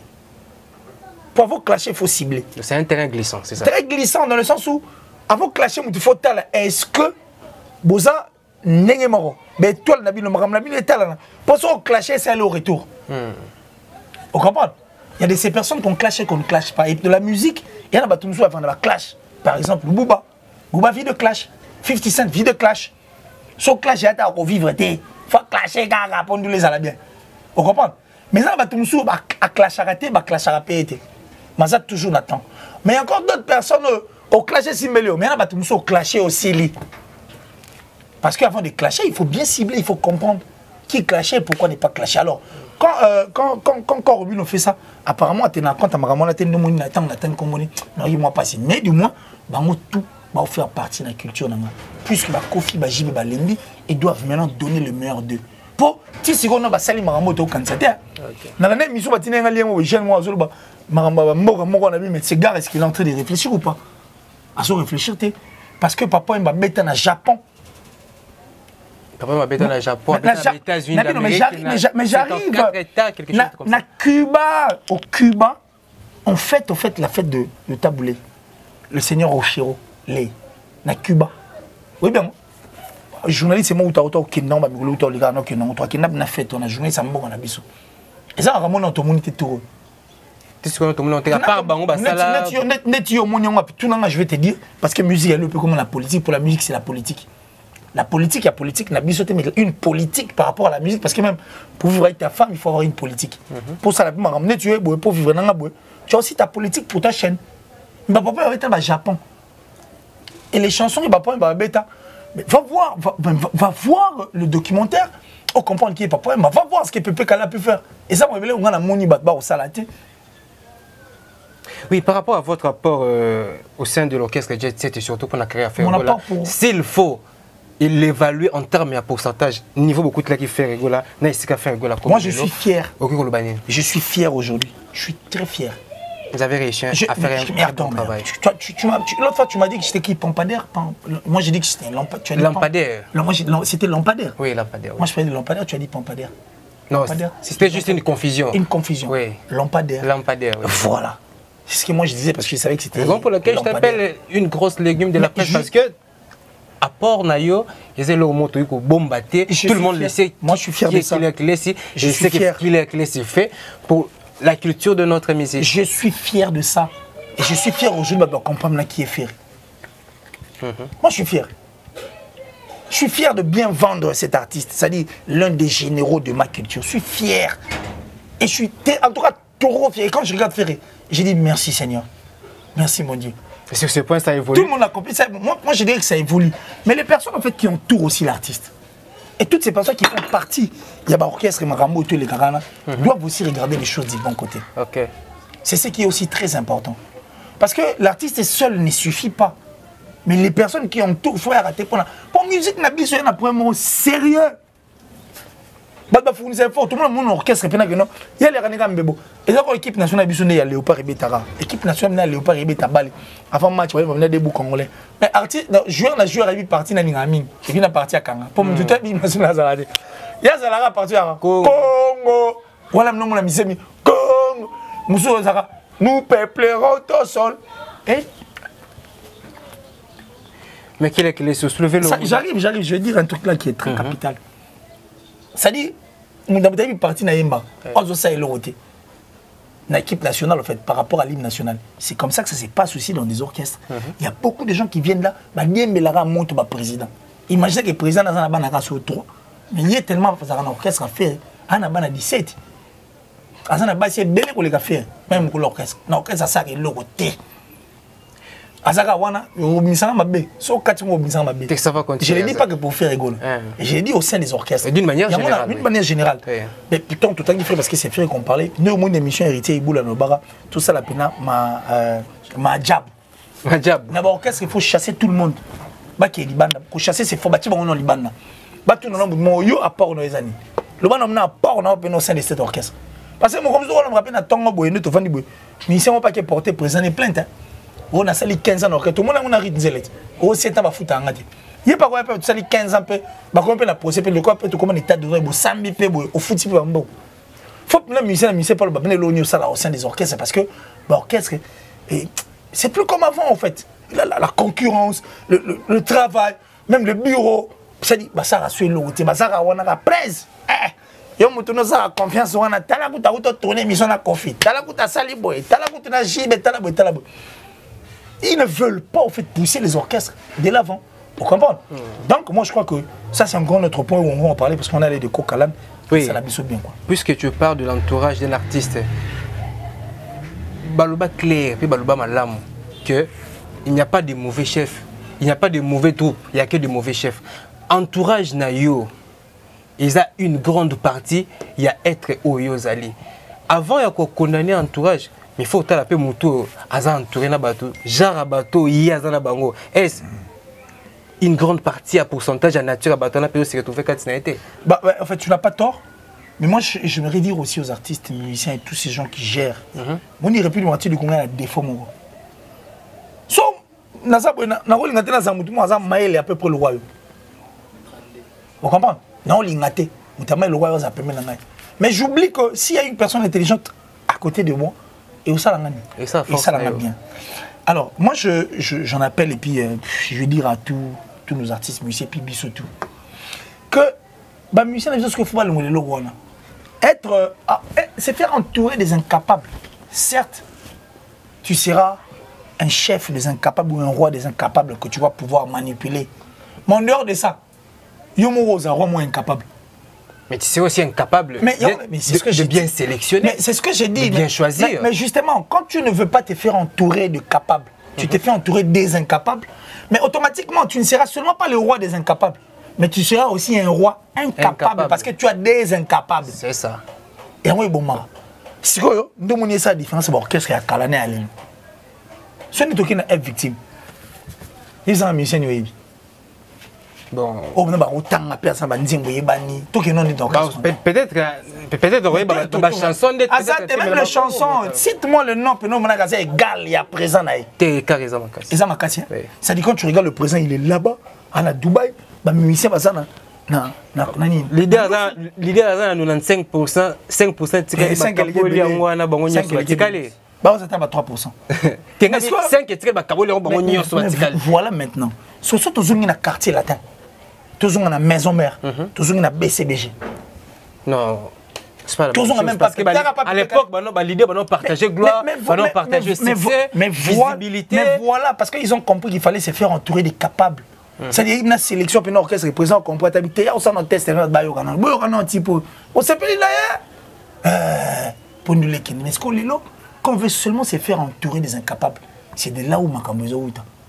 Pour avoir clasher, il faut cibler. C'est un terrain glissant, c'est ça? Très glissant dans le sens où, avant clasher, il faut tal. Est-ce que Boza n'est mort? Mais toi, le Nabil est tal. Pour ça, clasher, c'est aller au retour. Vous comprenez? Il y a de ces personnes qu'on clash et qu'on ne clash pas. Et de la musique, il y en a qui avant de la clash. Par exemple, Booba. Booba vit de clash. 50 Cent vit de clash. Son clash, il y a à vivre. Il faut clasher, répondre les à la bien. Vous comprenez? Mais ça, il y a clash à rater, clash à rater. Mais ça, toujours n'attend. Mais il y a encore d'autres personnes au clasher si meilleur. Mais il y en a qui ont clashé aussi. Parce qu'avant de clasher, il faut bien cibler, il faut comprendre qui clashait et pourquoi n'est pas clashé. Alors, quand Robino fait ça, apparemment, tu as quand tu as mais du moins, tout va faire partie de la culture. Puisque Kofi, Jibe, Lendi, ils doivent maintenant donner le meilleur d'eux. Pour si c'est qu'on a sali Maramoto au cancer. Dans l'année, Misso Batina a lien au jeune moi, mais ce gars, est-ce qu'il est en train de réfléchir ou pas? À se réfléchir, parce que papa, il va mettre en Japon. Papa m'a bêté au Japon, aux États-Unis, mais j'arrive. Na Cuba, au Cuba, on fête la fête de Taboulé, le seigneur Oshiro, na Cuba. Oui bien, journaliste c'est moi où tu as autant qui n'ont pas mis l'autre les gars non qui n'ont pas qui n'a fête on a journaliste ça me bon on a biso. Et ça ramon dans ton monité tout. Tu sais comment on t'a pas bango basala. Net yo mon yonga tout non je vais te dire parce que musique elle est un peu comme la politique pour la musique c'est la politique. La politique, il y a politique, n'a bisoté, mais une politique par rapport à la musique, parce que même pour vivre avec ta femme, il faut avoir une politique. Pour ça, pour vivre dans la boue. Tu as aussi ta politique pour ta chaîne. Mais papa, il va au Japon. Et les chansons, il va pas bêta. Va voir le documentaire. On comprend qui est pas problème. Va voir ce que Pépé Kala peut faire. Et ça, on va a moni batba au salaté. Oui, par rapport à votre apport au sein de l'orchestre Jet Set et surtout pour la carrière à Mon Fergola, apport pour... s'il faut l'évaluer en termes et en pourcentage, niveau beaucoup de là qui fait Fergola, moi je suis fier. Je suis fier aujourd'hui. Je suis très fier. Vous avez réussi à faire un bon travail. L'autre fois, tu m'as dit que c'était qui Lampadaire. Moi, j'ai dit que c'était Lampadaire. C'était Lampadaire. Oui, Lampadaire. Oui. Moi, je parlais de Lampadaire, tu as dit Lampadaire. Non, c'était juste une confusion. Une confusion. Oui. Lampadaire. Lampadaire, oui. Voilà. C'est ce que moi je disais parce que je savais que c'était. Raison pour laquelle je t'appelle une grosse légume de la presse parce que à Port Nayo, ils ont montré que bombarder, tout le monde le sait. Moi je suis fier de ça. Je sais que c'est fait pour la culture de notre musique. Je suis fier de ça. Et je suis fier aujourd'hui de comprendre qui est fier. Moi je suis fier. Je suis fier de bien vendre cet artiste, c'est-à-dire l'un des généraux de ma culture. Je suis fier. Et je suis en tout cas trop fier. Et quand je regarde Ferré, j'ai dit merci Seigneur. Merci mon Dieu. Et sur ce point, ça évolue. Tout le monde a compris ça. Moi je dirais que ça évolue. Mais les personnes en fait qui entourent aussi l'artiste. Et toutes ces personnes qui font partie, il y a l'orchestre, Marambo et tous les Karana, doivent aussi regarder les choses du bon côté. Okay. C'est ce qui est aussi très important. Parce que l'artiste seul ne suffit pas. Mais les personnes qui entourent, il faut arrêter pour la musique, il y a un problème sérieux. Tout le monde orchestre, il y a les Ranega Mbebo. Et là, l'équipe nationale, il y a Léopard et Betara. L'équipe nationale, Léopard et Betara. Avant le match, il y a des bouts congolais. Mais joueur, est parti dans l'Ingaming. Il est parti à Kanga. Pour me dire, il y a Zalara parti à Congo. Voilà, nous, on a mis Congo. Nous peuplerons ton sol. Mais quel est ce soulever le. J'arrive, je vais dire un truc là qui est très capital. Ça dit, nous avons parti dans Yemba, on a l'autre. L'équipe nationale, en fait, par rapport à l'hymne national. C'est comme ça que ça se passe aussi dans des orchestres. Il y a beaucoup de gens qui viennent là, Yemba monte le président. Imaginez que le président n'a pas sur 3, mais il y a tellement un orchestre à faire, il y a 17. Il y a bien de faire, même pour l'orchestre. L'orchestre, ça c'est l'autre. Azaka wana obimisa mabe so kati mo obimisa mabe. Je ne dis pas que pour faire rigoler. Je le dis au sein des orchestres. D'une manière générale. D'une manière générale. Mais plutôt tout temps parce que c'est fait qu'on parlait. Nous mon émission héritier Iboula Nobara, tout ça la pena ma jab. Ma jab. D'abord orchestre il faut chasser tout le monde. Ba qui libanda, pour chasser c'est faux bâti bango libanda. Ba tout non mo yo apport dans les années. Le ban na apport na au sein de cet orchestre. Parce que moi comme ça on me rappelle na tongo boyendo to fandi boy. Mais c'est moi pas qui porter présent et plainte. On a sali 15 ans d'orchestre. Tout le monde a rythme zélette. On s'est pas foutu en gâté. Il y a pas quoi faire sali 15 ans peu. Bah comment la procès peut le quoi peut comment état de bo sambi peu au foot peu bon. Faut que le musicien pas le ba l'oignon ça au sein des orchestres parce que l'orchestre c'est plus comme avant en fait. La concurrence, le travail, même le bureau, ça dit bah ça rassure l'autre, bah ça on a la presse. Yo mutuno za confiance wana tala kuta kuto tourner mission na confi. Tala kuta sali boy, tala kuta na jibe tala boy. Ils ne veulent pas en fait pousser les orchestres de l'avant. Pour comprendre. Donc moi je crois que ça c'est un grand autre point où on va en parler parce qu'on a les de Kokalam. Oui. Ça l'habille bien quoi. Puisque tu parles de l'entourage d'un artiste, Balouba clair, puis Balouba malam, que il n'y a pas de mauvais chefs, il n'y a pas de mauvais troupes, il n'y a que de mauvais chefs. Entourage Nayo, ils ont une grande partie, il y a être Oyozali. Avant il y a condamné entourage. Mais il faut que tu aies moto entouré na bateau, genre bateau na bango. Est une grande partie à pourcentage à nature à bateau na peut se retrouver quand tu été. Bah en fait tu n'as pas tort. Mais moi j'aimerais dire aussi aux artistes, musiciens et tous ces gens qui gèrent. Mon irait plus de moitié du Congo a défaut mon gars. So na rôle ngate na zamutu mo azam maele à peu près le royaume. Vous comprenez? Non lingate, mutamai le royaume ça permet na ngai. Mais j'oublie que s'il y a une personne intelligente à côté de moi et ça l'a bien. Alors, moi, j'en appelle, et puis je vais dire à tous nos artistes, musiciens, puis Bissotou, que les musiciens, ce qu'il faut être, c'est faire entourer des incapables. Certes, tu seras un chef des incapables ou un roi des incapables que tu vas pouvoir manipuler. Mais en dehors de ça, Yomo un roi moins incapable. Mais tu sais aussi incapable de bien sélectionner. Mais c'est ce que j'ai dit. De bien choisir. Mais justement, quand tu ne veux pas te faire entourer de capables, tu te fais entourer des incapables, mais automatiquement, tu ne seras seulement pas le roi des incapables, Mais tu seras aussi un roi incapable. Parce que tu as des incapables. C'est ça. Et moi, bon, si nous avons ça différence, l'orchestre est à la ligne. Ce n'est aucune victime. Ils ont un musicien. Bon. Peut-être chanson même les chansons. Cite-moi le nom, c'est égal, il y a présent. Ça dit quand tu regardes le présent, il est là-bas, à Dubaï, les musiciens, l'idée à 95%, 5% voilà maintenant. Surtout dans un quartier latin. Toujours dans la maison mère, toujours dans la BCBG. Non, c'est pas la même chose. Parce que à l'époque, l'idée de partager gloire, de partager succès, visibilité. Mais voilà, parce qu'ils ont compris qu'il fallait se faire entourer des capables. C'est-à-dire qu'il y a une sélection, puis un orchestre représente, on peut habiter, il y a aussi un test, un petit peu. On s'appelle là, pour nous les mais ce qu'on est là, qu'on veut seulement se faire entourer des incapables. C'est de là où ma caméra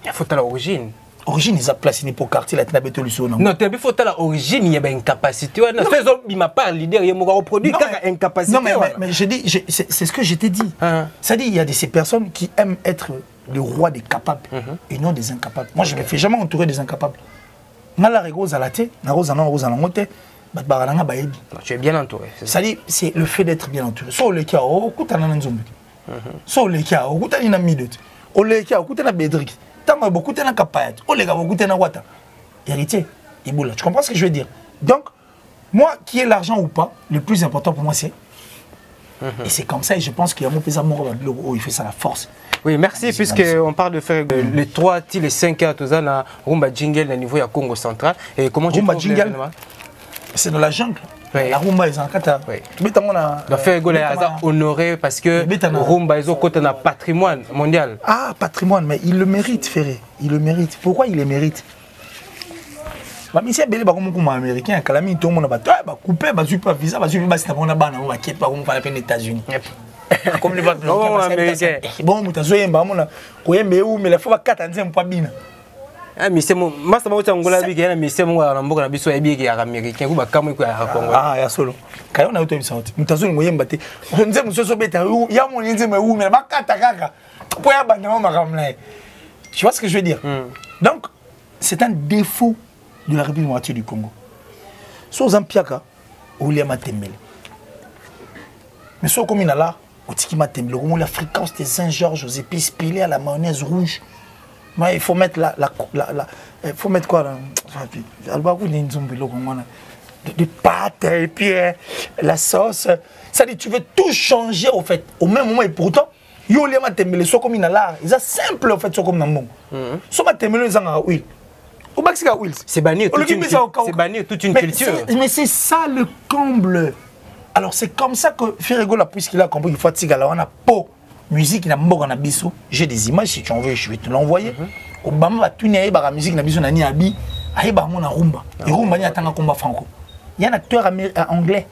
il faut à l'origine. Origine, ils ont placé pour quartier la tête de l'usson. Non, il faut à l'origine, il y a une incapacité. Non, il m'a pas l'idée, il y a un produit qui a une incapacité. Non, mais je dis, c'est ce que je t'ai dit. C'est-à-dire, il y a ces personnes qui aiment être le roi des capables et non des incapables. Moi, je ne me fais jamais entourer des incapables. Tu es bien entouré. C'est-à-dire, c'est le fait d'être bien entouré. Soit le cas, au coup, tu as un zombie. Soit le cas, au coup, tu as une minute. Au le cas, au coup, tu as un bédric. Beaucoup de capacité. Oh les gars, beaucoup de wata. Héritier, Iboula. Tu comprends ce que je veux dire? Donc, moi, qui est l'argent ou pas, le plus important pour moi, c'est. Et c'est comme ça, et je pense qu'il y a mon pèse amour, il fait ça la force. Oui, merci, puisqu'on parle de faire les 3, les 5 heures, tout ça, dans Rumba Jingle, au niveau du Congo central. Et comment tu trouves l'événement? C'est dans la jungle. Oui. La rumba est en kata. Oui. Donc faire honoré parce que rumba est au côté d'un patrimoine mondial. Ah, patrimoine, mais il le mérite, Ferré. Il le mérite. Pourquoi il le mérite? La mission est belle, comme américain, quand la mine tout le monde va couper, va suivre visa, va suivre c'est on a ban, on va quitter par contre les États-Unis. Comme les américains. Bon, muta zoyemba mona, koyembe où mais la fois 4 ans pas bien. Ah, mais c'est mon master Mouta Angola, mais c'est mon amboka na biso ebi ya américain, ba kamwe ko ya Congo. Ah, ya solo. Kayo na uto bisauti. Mutazo ngoyemba te. Nze musoso beta ya mon nze me où mais makata kaka. Po ya bana makamla. Tu vois ce que je veux dire? Donc, c'est un défaut de la République démocratique du Congo. So zampiaka ou ma tembele. Mais so comme là, au tiki ma tembele, la fréquence des Saint-Georges aux épices pilées à la mayonnaise rouge. Mais il faut mettre il faut mettre quoi là? De pâtes et puis la sauce. Ça dit tu veux tout changer au fait au même moment et pourtant yo les matembele so comme là, ils sont simple au fait so comme nan so matembele ils ont huile. Au Mexique huile. C'est bannir toute une culture. Mais c'est ça le comble. Alors c'est comme ça que Ferrego puisqu'il a compris qu'il faut tiga là on a peau. Musique na mboka na biso, j'ai des images si tu en veux, je vais te l'envoyer. Obama va tourner avec la musique na biso na ni abi, aïe ba mon rumba. Et rumba ni atanga combat franco. Il y a un acteur anglais.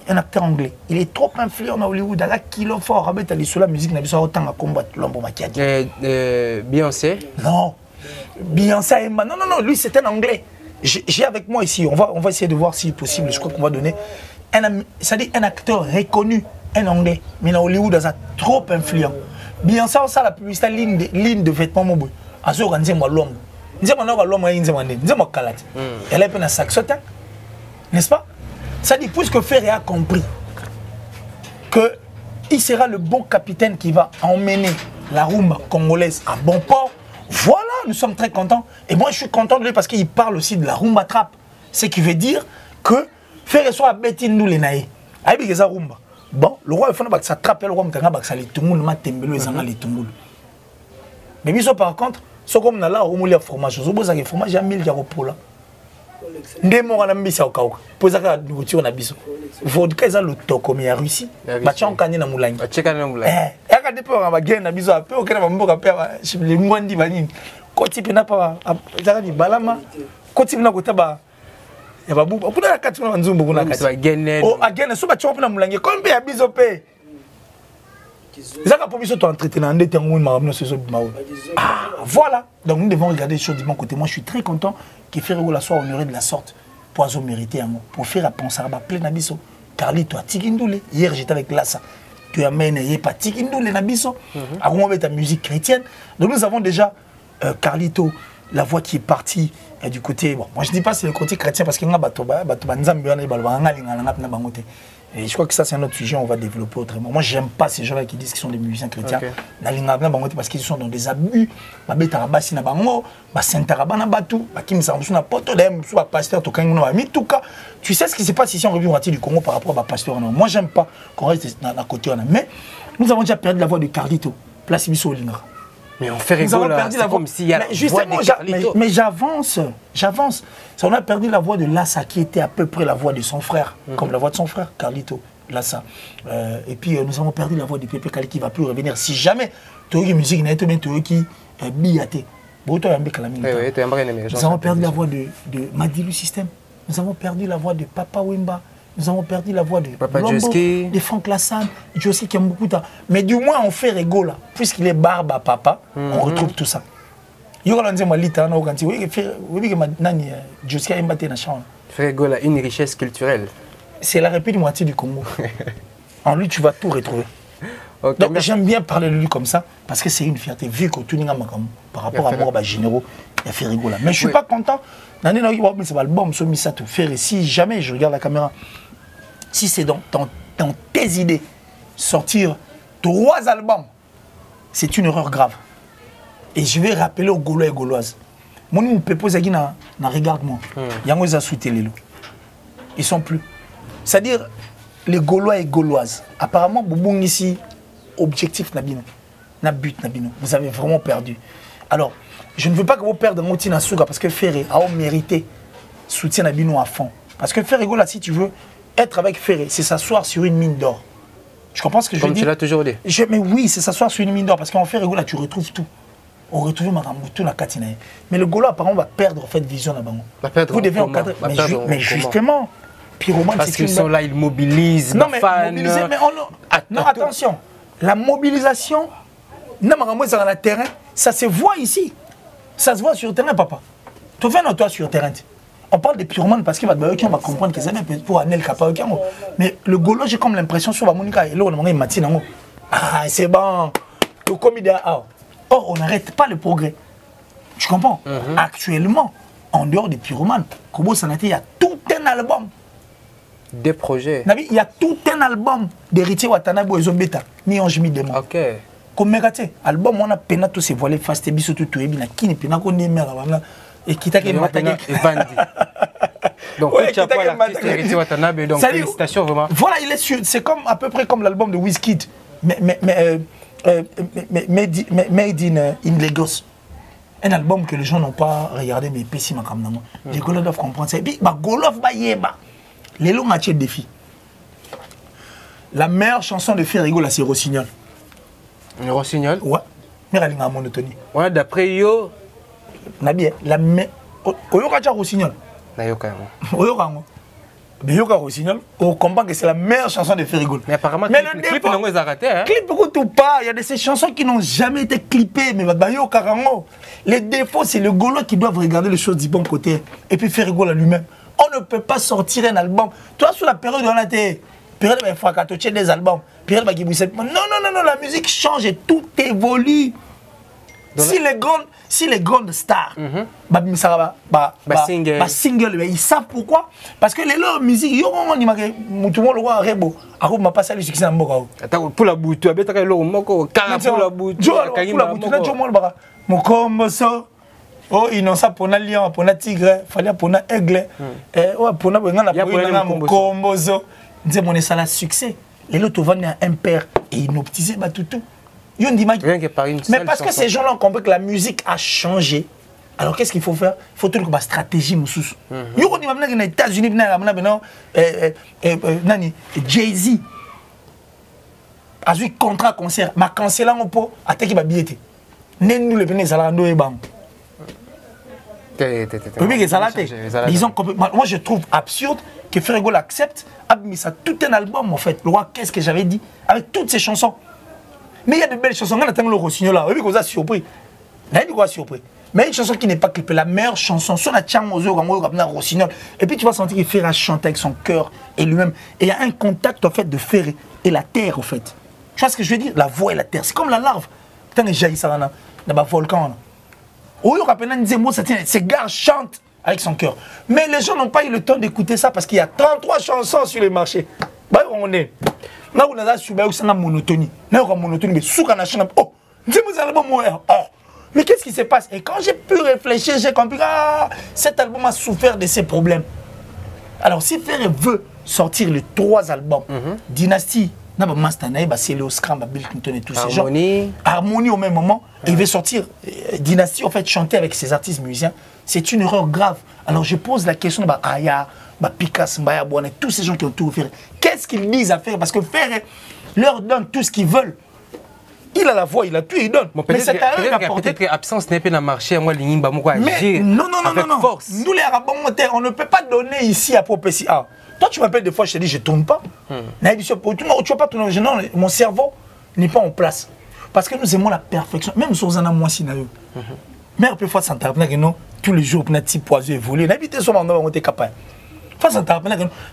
Un acteur anglais. Il est trop influent à Hollywood, à la kilo fort avec la musique na biso autant à combat l'ombo makiadi. Beyoncé? Non. Beyoncé non, lui c'est un anglais. J'ai avec moi ici, on va essayer de voir si possible, je crois qu'on va donner un acteur reconnu. Un anglais, mais dans Hollywood, ça trop influent. Bien ça, la publicité ligne de vêtements mobile. Azur on dit moi l'homme. Dit moi l'homme dit moi calate. Elle est un saxotin, n'est-ce pas? Ça dit puisque Ferré a compris que il sera le bon capitaine qui va emmener la rumba congolaise à bon port. Voilà, nous sommes très contents. Et moi, je suis content de lui parce qu'il parle aussi de la rumba trap. Ce qui veut dire que Ferré soit à Betty nous les naïs. Aïe, ça rumba. Bon, le roi il faut que ça trappe le roi mais les tungulu matembelo ezanga les tungulu. Mais biso par contre, ce comme na là au moulia fromage, zo boza ke fromage ya 1000 ya pola. Ndemo kana mbisa okauka. Poza ka nourriture na biso. Vodka eza le toko mais ya Russie. Ba chankani na mulangi. Ba cheka na mulangi. Ya ka depo ba gene na biso ape okena ba mboka pe le ngwandi ba nini. Koti pe na pa ezaka ni balama. Koti na kota ba ya babu kuna na kati na nzumbu kuna kati agene so ba chopa na mulangi kombe ya biso pe Voilà. Donc nous devons regarder les choses du bon côté. Moi je suis très content que Ferregola soit honoré de la sorte pour mériter pour faire penser à plein d'abisso. Carlito a Tikindoule. Hier j'étais avec Lassa. Tu amènes pas Tikindoule Nabiso. Avant avec ta musique chrétienne. Donc nous avons déjà Carlito, la voix qui est partie du côté. Bon, moi je dis pas c'est le côté chrétien parce qu'il y a et je crois que ça c'est un autre sujet, on va développer autrement. Moi j'aime pas ces gens-là qui disent qu'ils sont des musiciens chrétiens. Parce qu'ils sont dans des abus. Tu sais ce qui se passe ici en République du Congo par rapport à pasteur. Moi j'aime pas qu'on reste dans la côté. Mais nous avons déjà perdu la voix de Carlito. Place Bisso Olingra. Mais on fait rigoler là, c'est comme s'il y a la voix de Carlito. Mais j'avance. On a perdu la voix de Lassa qui était à peu près la voix de son frère, comme la voix de son frère, Carlito, Lassa. Et puis nous avons perdu la voix de Pépé Kali qui ne va plus revenir. Si jamais tu as une musique, tu as qui biaté. Nous avons perdu la voix de Madilu System. Nous avons perdu la voix de Papa Wemba. Nous avons perdu la voix de Papa Lombo, de Franck Lassane, Joski qui aime beaucoup de temps. Mais du moins, on fait rigolo là. Puisqu'il est barbe à papa, on retrouve tout ça. Une richesse culturelle. C'est la République moitié du Congo. En lui, tu vas tout retrouver. Okay, donc j'aime bien parler de lui comme ça, parce que c'est une fierté. Vu que tout le monde par rapport à moi, généraux, il a fait rigoler. Mais je ne suis pas content. Si jamais je regarde la caméra, si c'est dans tes idées, sortir 3 albums, c'est une erreur grave. Et je vais rappeler aux Gaulois et Gauloises. Moi, je peux poser regarde-moi. Ils sont plus. C'est-à-dire, les Gaulois et Gauloises, apparemment, Boubou ici, objectif Nabino, but Nabino. Vous avez vraiment perdu. Alors, je ne veux pas que vous perdez Mouti Nasuga parce que Ferré a mérité soutien Nabino à fond. Parce que Ferré, là, si tu veux être avec Ferré, c'est s'asseoir sur une mine d'or. Je comprends ce que je veux dire. Comme tu l'as toujours dit. Mais oui, c'est s'asseoir sur une mine d'or parce qu'en Ferré, là, tu retrouves tout. On retrouve tout la Katina. Mais le Gaulois, apparemment, va perdre en fait vision là-bas. Vous devez encadrer. Mais justement, Pyroman, parce qu'ils sont là, ils mobilisent. Non, mais mobiliser, mais non, attention. La mobilisation, dans le terrain, ça se voit ici. Ça se voit sur le terrain, papa. Tu fais toi sur le terrain. On parle des pyromanes parce qu'on va comprendre que c'est pour Anel Kappa. Mais le Gaulois, j'ai comme l'impression sur la Monica. Et là, on a Matin. Ah, c'est bon. Tout comme il est. Or, on n'arrête pas le progrès. Tu comprends? Actuellement, en dehors des pyromanes, Kobo Sanate, il y a tout un album. Des projets. Il y a tout un album d'héritier Watanabe et Zombeta. Ni on mis des mots. Ok. Comme Megate, album, on a peine tous ces voilés fastes, biso tout tout, et bien, qui n'est pas qu'on est mère, et qui t'a matagé. Donc, tu as pas l'artiste héritier Watanabe, donc félicitations vraiment. Voilà, il est sûr, c'est comme à peu près comme l'album de Wizkid, Made in Lagos. Un album que les gens n'ont pas regardé, mais pessime comme moi. Les Gaulois doivent comprendre ça. Et puis, Gaulois va y aller. Les longs a de défi. La meilleure chanson de Ferrigola, c'est Rossignol. Rossignol? Ouais. Mais elle a monotonie. Ouais, d'après yo. Nabi, la meilleure. Oyoka Rossignol. Nayoka. Oyoka. Mais Yoka Rossignol, on comprend que c'est la meilleure chanson de Ferrigola. Mais apparemment, le clip n'a pas été. Clip ou pas. Il y a de ces chansons qui n'ont jamais été clippées. Mais Yoka Rango. Les défauts, c'est le Gaulois qui doivent regarder les choses du bon côté. Et puis Ferrigola lui-même. On ne peut pas sortir un album. Toi, sur la période où on a été. Période où il faut que des albums. Période où il non, la musique change et tout évolue. Si les grandes stars, single, ils savent pourquoi. Parce que les leurs musiques, pour la bouture, oh, ils n'ont ça pour un lion, pour un tigre, fallait pour un aigle, pour un combozo. Disait mon ça la succès. Les autres vendent un père et ils n'optisaient pas tout. Mais parce que ces gens-là ont compris que la musique a changé. Alors qu'est-ce qu'il faut faire? Il faut trouver une stratégie. Ils ont dit aux États-Unis, Jay-Z a eu contrat concert, mais cancellé un peu, attaqué ma billet. Nous le venez à la moi je trouve absurde que Ferrigola accepte, a mis ça tout un album en fait. Qu'est-ce que j'avais dit avec toutes ces chansons. Mais il y a de belles chansons. On attend le Rossignol là. Oui, vous a surpris. Surpris. Mais une chanson qui n'est pas clippée, la meilleure chanson, sur la Tchamozo, Rossignol. Et puis tu vas sentir qu'il Ferré chanter avec son cœur et lui-même. Et il y a un contact en fait de Ferré et la terre en fait. Tu vois ce que je veux dire? La voix et la terre. C'est comme la larve. Putain, les jaillit ça dans le volcan. Oui, ces gars chantent avec son cœur. Mais les gens n'ont pas eu le temps d'écouter ça parce qu'il y a 33 chansons sur les marchés. Bah, on est. Là, on a subi une monotonie. Là, on a monotonie. Mais sous qu'on a chanté, oh, vous allez mourir. Oh. Mais qu'est-ce qui se passe? Et quand j'ai pu réfléchir, j'ai compris que cet album a souffert de ces problèmes. Alors, si Ferré veut sortir les 3 albums, Dynasty, c'est Léo Scram, Bill Clinton et tous ces gens. Harmonie au même moment. Et il veut sortir Dynasty, en fait, chanter avec ses artistes musiciens. C'est une erreur grave. Alors je pose la question de Aya, Picasso, Mbaya, tous ces gens qui ont tout fait. Qu'est-ce qu'ils disent à faire? Parce que Ferré leur donne tout ce qu'ils veulent. Il a la voix, il a tout, il donne. Bon, mais c'est à eux d'apporter. Peut-être que l'absence n'est pas dans le marché, moi, l'Ingba, moi, agir. Non, force. Nous, les Arabes, on ne peut pas donner ici à prophétie. Ah, toi, tu m'appelles des fois, je te dis, je ne tourne pas. Tu ne vas pas tourner. Non, mon cerveau n'est pas en place. Parce que nous aimons la perfection. Même si on a moins si nous. Mais on peut faire ça, tous les jours, on a petit poisson évolué. N'habitez sur mon on était capable. Face à ta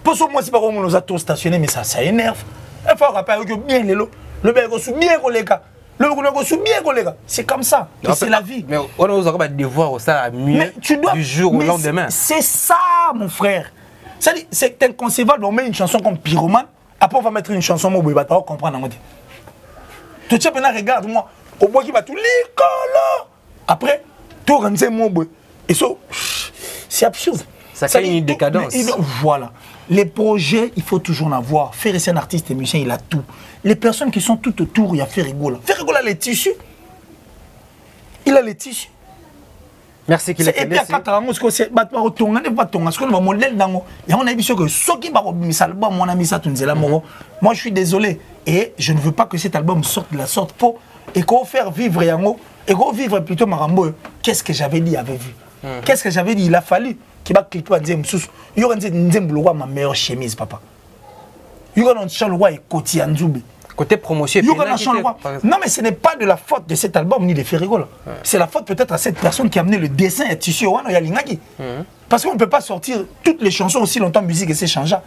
pour ce moi, c'est pas comme on nous a tous stationnés, mais ça énerve. Il faut rappeler que bien les lots, le bec sous bien les gars. Le sous bien les gars. C'est comme ça. C'est la vie. Mais on a aussi devoir ça mieux du jour au lendemain. C'est ça, mon frère. C'est inconcevable. On met une chanson comme Pyromane. Après, on va mettre une chanson, on va pas comprendre. Tu sais, regarde-moi. Au bois qui va tout l'école. Après, tout rentre mon bois. Et ça, c'est absurde. Ça crée une décadence. Voilà. Les projets, il faut toujours en avoir. Ferré, c'est un artiste et musicien, il a tout. Les personnes qui sont tout autour, il y a Ferrigo. Ferrigo a les tissus. Il a les tissus. Merci qu'il ait et puis à 4 ans, c'est modèle dans et on a vu que ceux qui vont mis album, mon ami ça moi je suis désolé et je ne veux pas que cet album sorte de la sorte pour et qu'on faire vivre Yango et qu'on vivre plutôt Marambo. Qu'est-ce que j'avais dit avait vu? Qu'est-ce que j'avais dit? Il a fallu qu'il va clipper Nzem Sous. Il y aura Nzem Bloua ma meilleure chemise papa. Il y aura un Chalwa et Koti Anzoube. Côté promotion, non mais ce n'est pas de la faute de cet album ni de Ferrigo. C'est la faute peut-être à cette personne qui a amené le dessin et tissu au Yalingaki. Parce qu'on ne peut pas sortir toutes les chansons aussi longtemps musique et c'est changeant.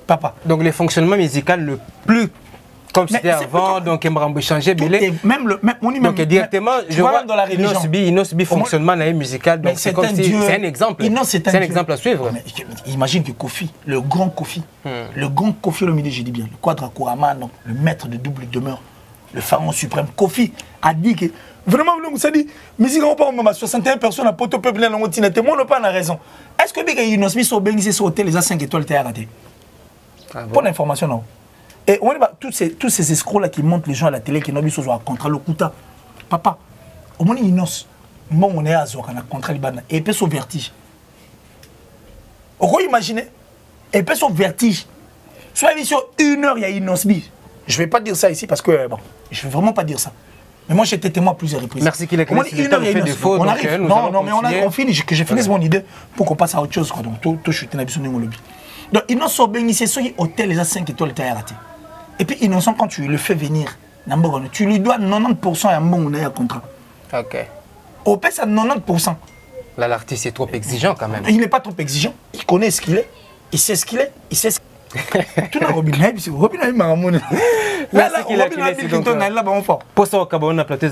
Papa. Donc le fonctionnement musical le plus comme c'était avant, donc on changer donc directement je vois dans la religion Inosbi fonctionnement musical, donc c'est comme si c'est un exemple, c'est un exemple à suivre. Imagine que Kofi, le grand Kofi le milieu, je dis bien, le Quadra Kourama, le maître de double demeure, le pharaon suprême, Kofi a dit que vraiment, vous avez dit, musique on parle 61 personnes à Poto Peuple, on n'a pas la raison. Est-ce que Inosbi sont organisés sur hôtel les 5 étoiles t'es raté? Pour l'information, non. Et on voit tous ces escrocs là qui montrent les gens à la télé qui n'ont pas besoin de contrat le Kuta. Papa, au moins Inos, on est à Zora, on a contrat Liban et puis son vertige. On peut imaginer, et puis son vertige. Soit sur 1 heure, il y a Inosbi. Je ne vais pas dire ça ici parce que bon, je ne vais vraiment pas dire ça. Mais moi j'étais témoin à plusieurs reprises. Merci qu'il ait créé une heure fait défaut. On arrive. Non, mais on finit, que je finisse mon idée pour qu'on passe à autre chose. Donc tout je suis dans le lobby. Donc Inos sont bénis, c'est hôtel les 5 étoiles t'es raté. Et puis innocent quand tu le fais venir, tu lui dois 90% à un bon contrat. Ok. Au père c'est 90%. Là l'artiste est trop exigeant quand même. Il n'est pas trop exigeant. Il connaît ce qu'il est. Il sait ce qu'il est. Il sait ce tout le Robin Maramone. Pour ça, on a platé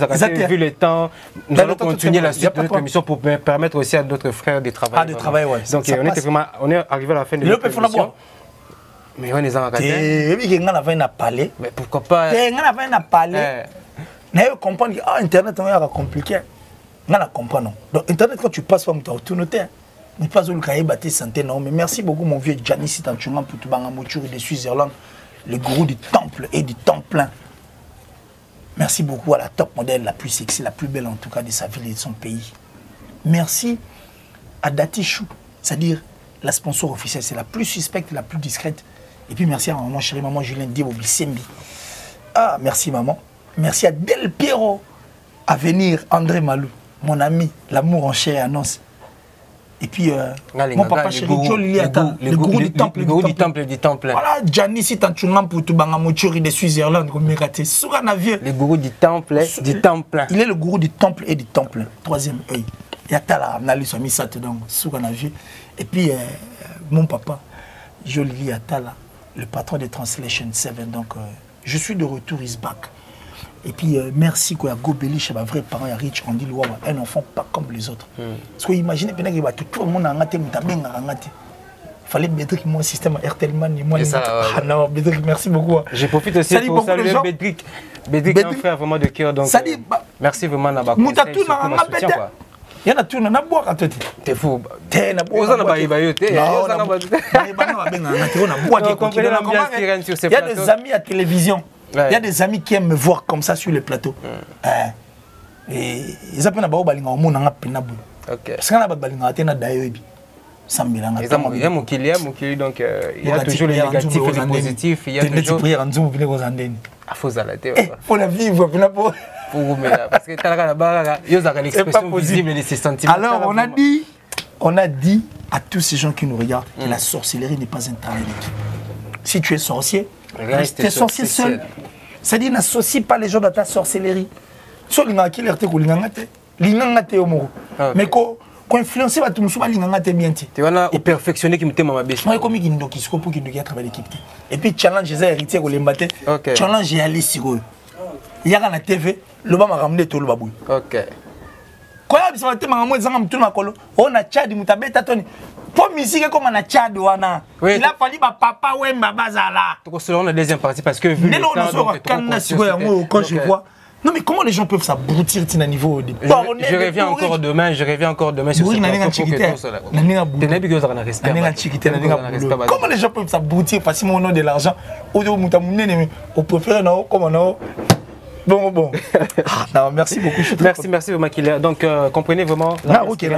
vu le temps. Nous allons continuer la suite de notre émission pour permettre aussi à d'autres frères de travailler. Ah, de travailler, ouais. Donc on est arrivé à la fin de notre émission. Mais on est en parler. Mais pourquoi pas? On comprend que Internet est compliqué. On comprend. Donc Internet, quand tu passes par tout noter. Mais pas au cahier bâti santé, non. Mais merci beaucoup, mon vieux Gianni Sitanchungan pour tout Bangamotur de Suisse-Irlande, le gourou du temple et du temps plein. Merci beaucoup à la top modèle, la plus sexy, la plus belle en tout cas de sa ville et de son pays. Merci à Datichou, c'est-à-dire la sponsor officielle, c'est la plus suspecte, la plus discrète. Et puis merci à maman chérie, maman Julien Diebo Bissembi. Ah, merci maman. Merci à Del Piero, à venir André Malou, mon ami, l'amour en chair et annonce. Et puis, mon papa chéri, le gourou du temple. Le gourou du temple. Voilà, Gianni, si tu as un pour tout Bangamochuri de Suisse-Irlande, comme Mérate, le gourou du temple, du temple. Il est le gourou du temple et du temple. Troisième œil. Il y a Tala, Nali, Somi Sat, donc, Soukanavier. Et puis, mon papa, Jolili Atala, le patron de Translation 7. Donc, je suis de retour, is back. Et puis, merci quoi, Gobeli, chez ma vrai parent, Rich, on dit, un enfant pas comme les autres. Parce que imaginez, tout le monde a raté, il fallait Bédrick, mon système Airtelman, et moi, non, Bédrick, merci beaucoup. Je profite aussi pour saluer Bédrick. Bédrick est un frère vraiment de cœur, donc merci vraiment d'avoir conseillé sur ma soutien. Il y en a tout, on a boire à toi. T'es fou. T'es na boire. Il y a des amis à télévision. Il y a des amis qui aiment me voir comme ça sur le plateau. Et ils appellent d'abord Balinga au monde en Apinabou. Parce qu'on a Balinga à Dayobi. Il y a mon client, donc il y a toujours les négatifs et les positifs. Il y a toujours les négatifs. Il faut s'arrêter. Il faut la vivre. Parce que il y a l'expression visible de ces sentiments. Alors on a dit à tous ces gens qui nous regardent que la sorcellerie n'est pas un talent d'équipe. Si tu es sorcier, reste sorcier seul. C'est-à-dire n'associe pas les gens dans ta sorcellerie. So lingaki lerte ko lingangate. Lingangate omo. Mais ko influencer ba tumusu ba lingangate bien ti. Tu vas perfectionner qui me t'a ma bêche. Moi comme qui ndoki siko pour qui ndoki à travers l'équipe. Et puis challenge les héritiers ko lembate. Challenge y aller siko. Il y a na TV, le ba m'a ramené tout le babou. OK. Quoi ça va te m'a ramené zanga mtu makolo. On a Tchad mutabeta toni. Pour musique comme on a Tchad wana. Il a fallu ba papa ouais babazala. Donc selon la deuxième partie parce que vu le temps quand je vois. Non mais comment les gens peuvent s'abrutir à niveau de je reviens encore demain, sur ce plateau. Comment les gens peuvent s'abrutir facilement au nom de l'argent au préféré non comment non. Bon. Non, merci beaucoup. Merci Makila. Donc comprenez vraiment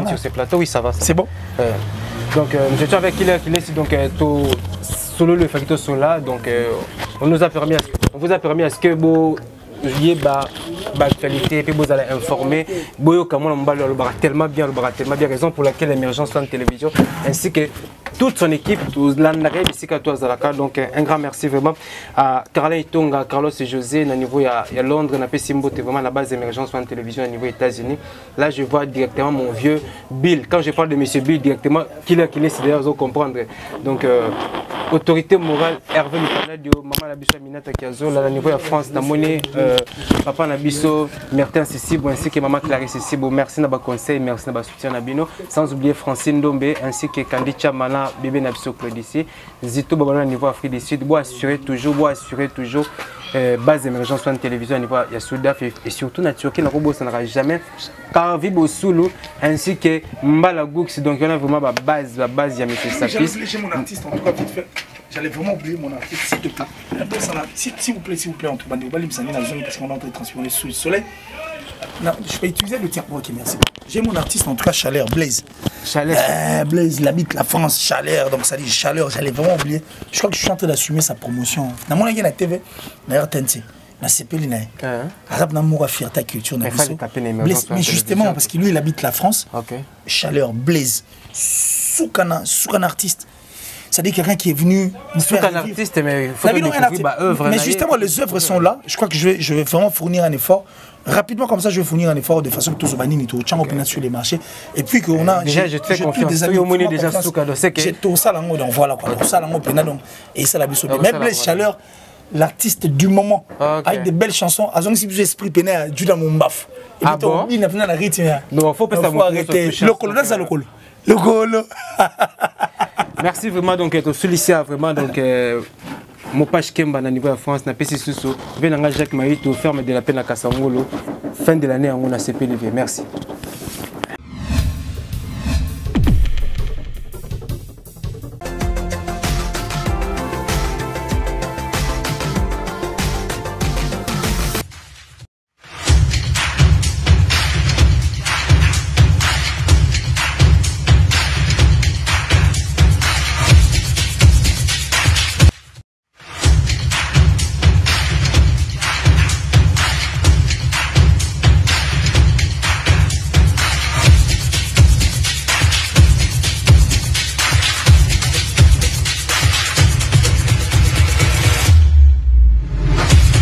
sur ces plateaux. Oui, ça va. C'est bon. Donc je suis avec Killer donc tout solo le facteur Sola. Donc on vous a permis à ce que vous ayez l'actualité puis vous allez informer boyo comment on va le tellement bien raison pour laquelle l'émergence de la télévision ainsi que toute son équipe l'andré ici à toi Zalaka. Donc un grand merci vraiment à Carla Itonga, Carlos et José au niveau il y a Londres on a fait Simbo vraiment la base d'émergence de la télévision au niveau États-Unis. Là je vois directement mon vieux Bill. Quand je parle de monsieur Bill directement qui est c'est d'ailleurs vous comprendre. Donc autorité morale Hervé Mutanadio, maman Nabiso Aminata Kiazo, là au niveau de France na monnaie papa Nabiso, Martin Sisibo ainsi que maman Clarisse Sisibo. Merci na ba conseil, merci na ba soutien Nabino. Sans oublier Francine Dombe ainsi que Candy Chamana, bébé Nabiso Claudici, Zito Babana niveau Afrique du Sud. Bois assurer toujours base d'émergence sur la télévision au niveau il y a Soudaf et surtout na Turquie na Robo ça n'aura jamais car Vibo Soulou ainsi que Mbala Goux. Donc il y a vraiment la base il y a monsieur Sapis. J'ai mon artiste en tout cas vite fait. J'allais vraiment oublier mon artiste, s'il te plaît. S'il vous plaît, en tout cas, parce qu'on est en train de transformer sous le soleil. Non, je vais utiliser le terme. Ok, merci. J'ai mon artiste en tout cas, Chaleur, Blaise. Blaise, il habite la France, Chaleur, donc ça dit Chaleur, j'allais vraiment oublier. Je crois que je suis en train d'assumer sa promotion. Dans mon la TV, d'ailleurs, TNT. Na CPL, arabe na moura fierté culture na biso. Mais justement parce que lui il habite la France. Chaleur, Blaise, Soukana artiste. C'est-à-dire quelqu'un qui est venu nous faire un artiste, mais il faut œuvre. Mais justement, les œuvres sont là. Je crois que je vais vraiment fournir un effort. Rapidement, comme ça, je vais fournir un effort de façon que tout se banine, tout le sur les marchés. Et puis qu'on a. Déjà, je te fais confiance. J'ai tout ça là, donc voilà quoi. Tout ça là, donc et ça la biso. Même les chaleurs, l'artiste du moment, avec des belles chansons. À zone si vous esprit pénal, du dans mon baf. Et puis on dit, on a la rythme. Non, faut pas arrêter. Le colo, ça le colo. Le colo. Merci vraiment donc to solliciter vraiment donc mon page Kemba na niveau de France na PC Suso venanga Jacques Maïto ferme de la peine à Kasangolo fin de l'année on a CPLV. Merci.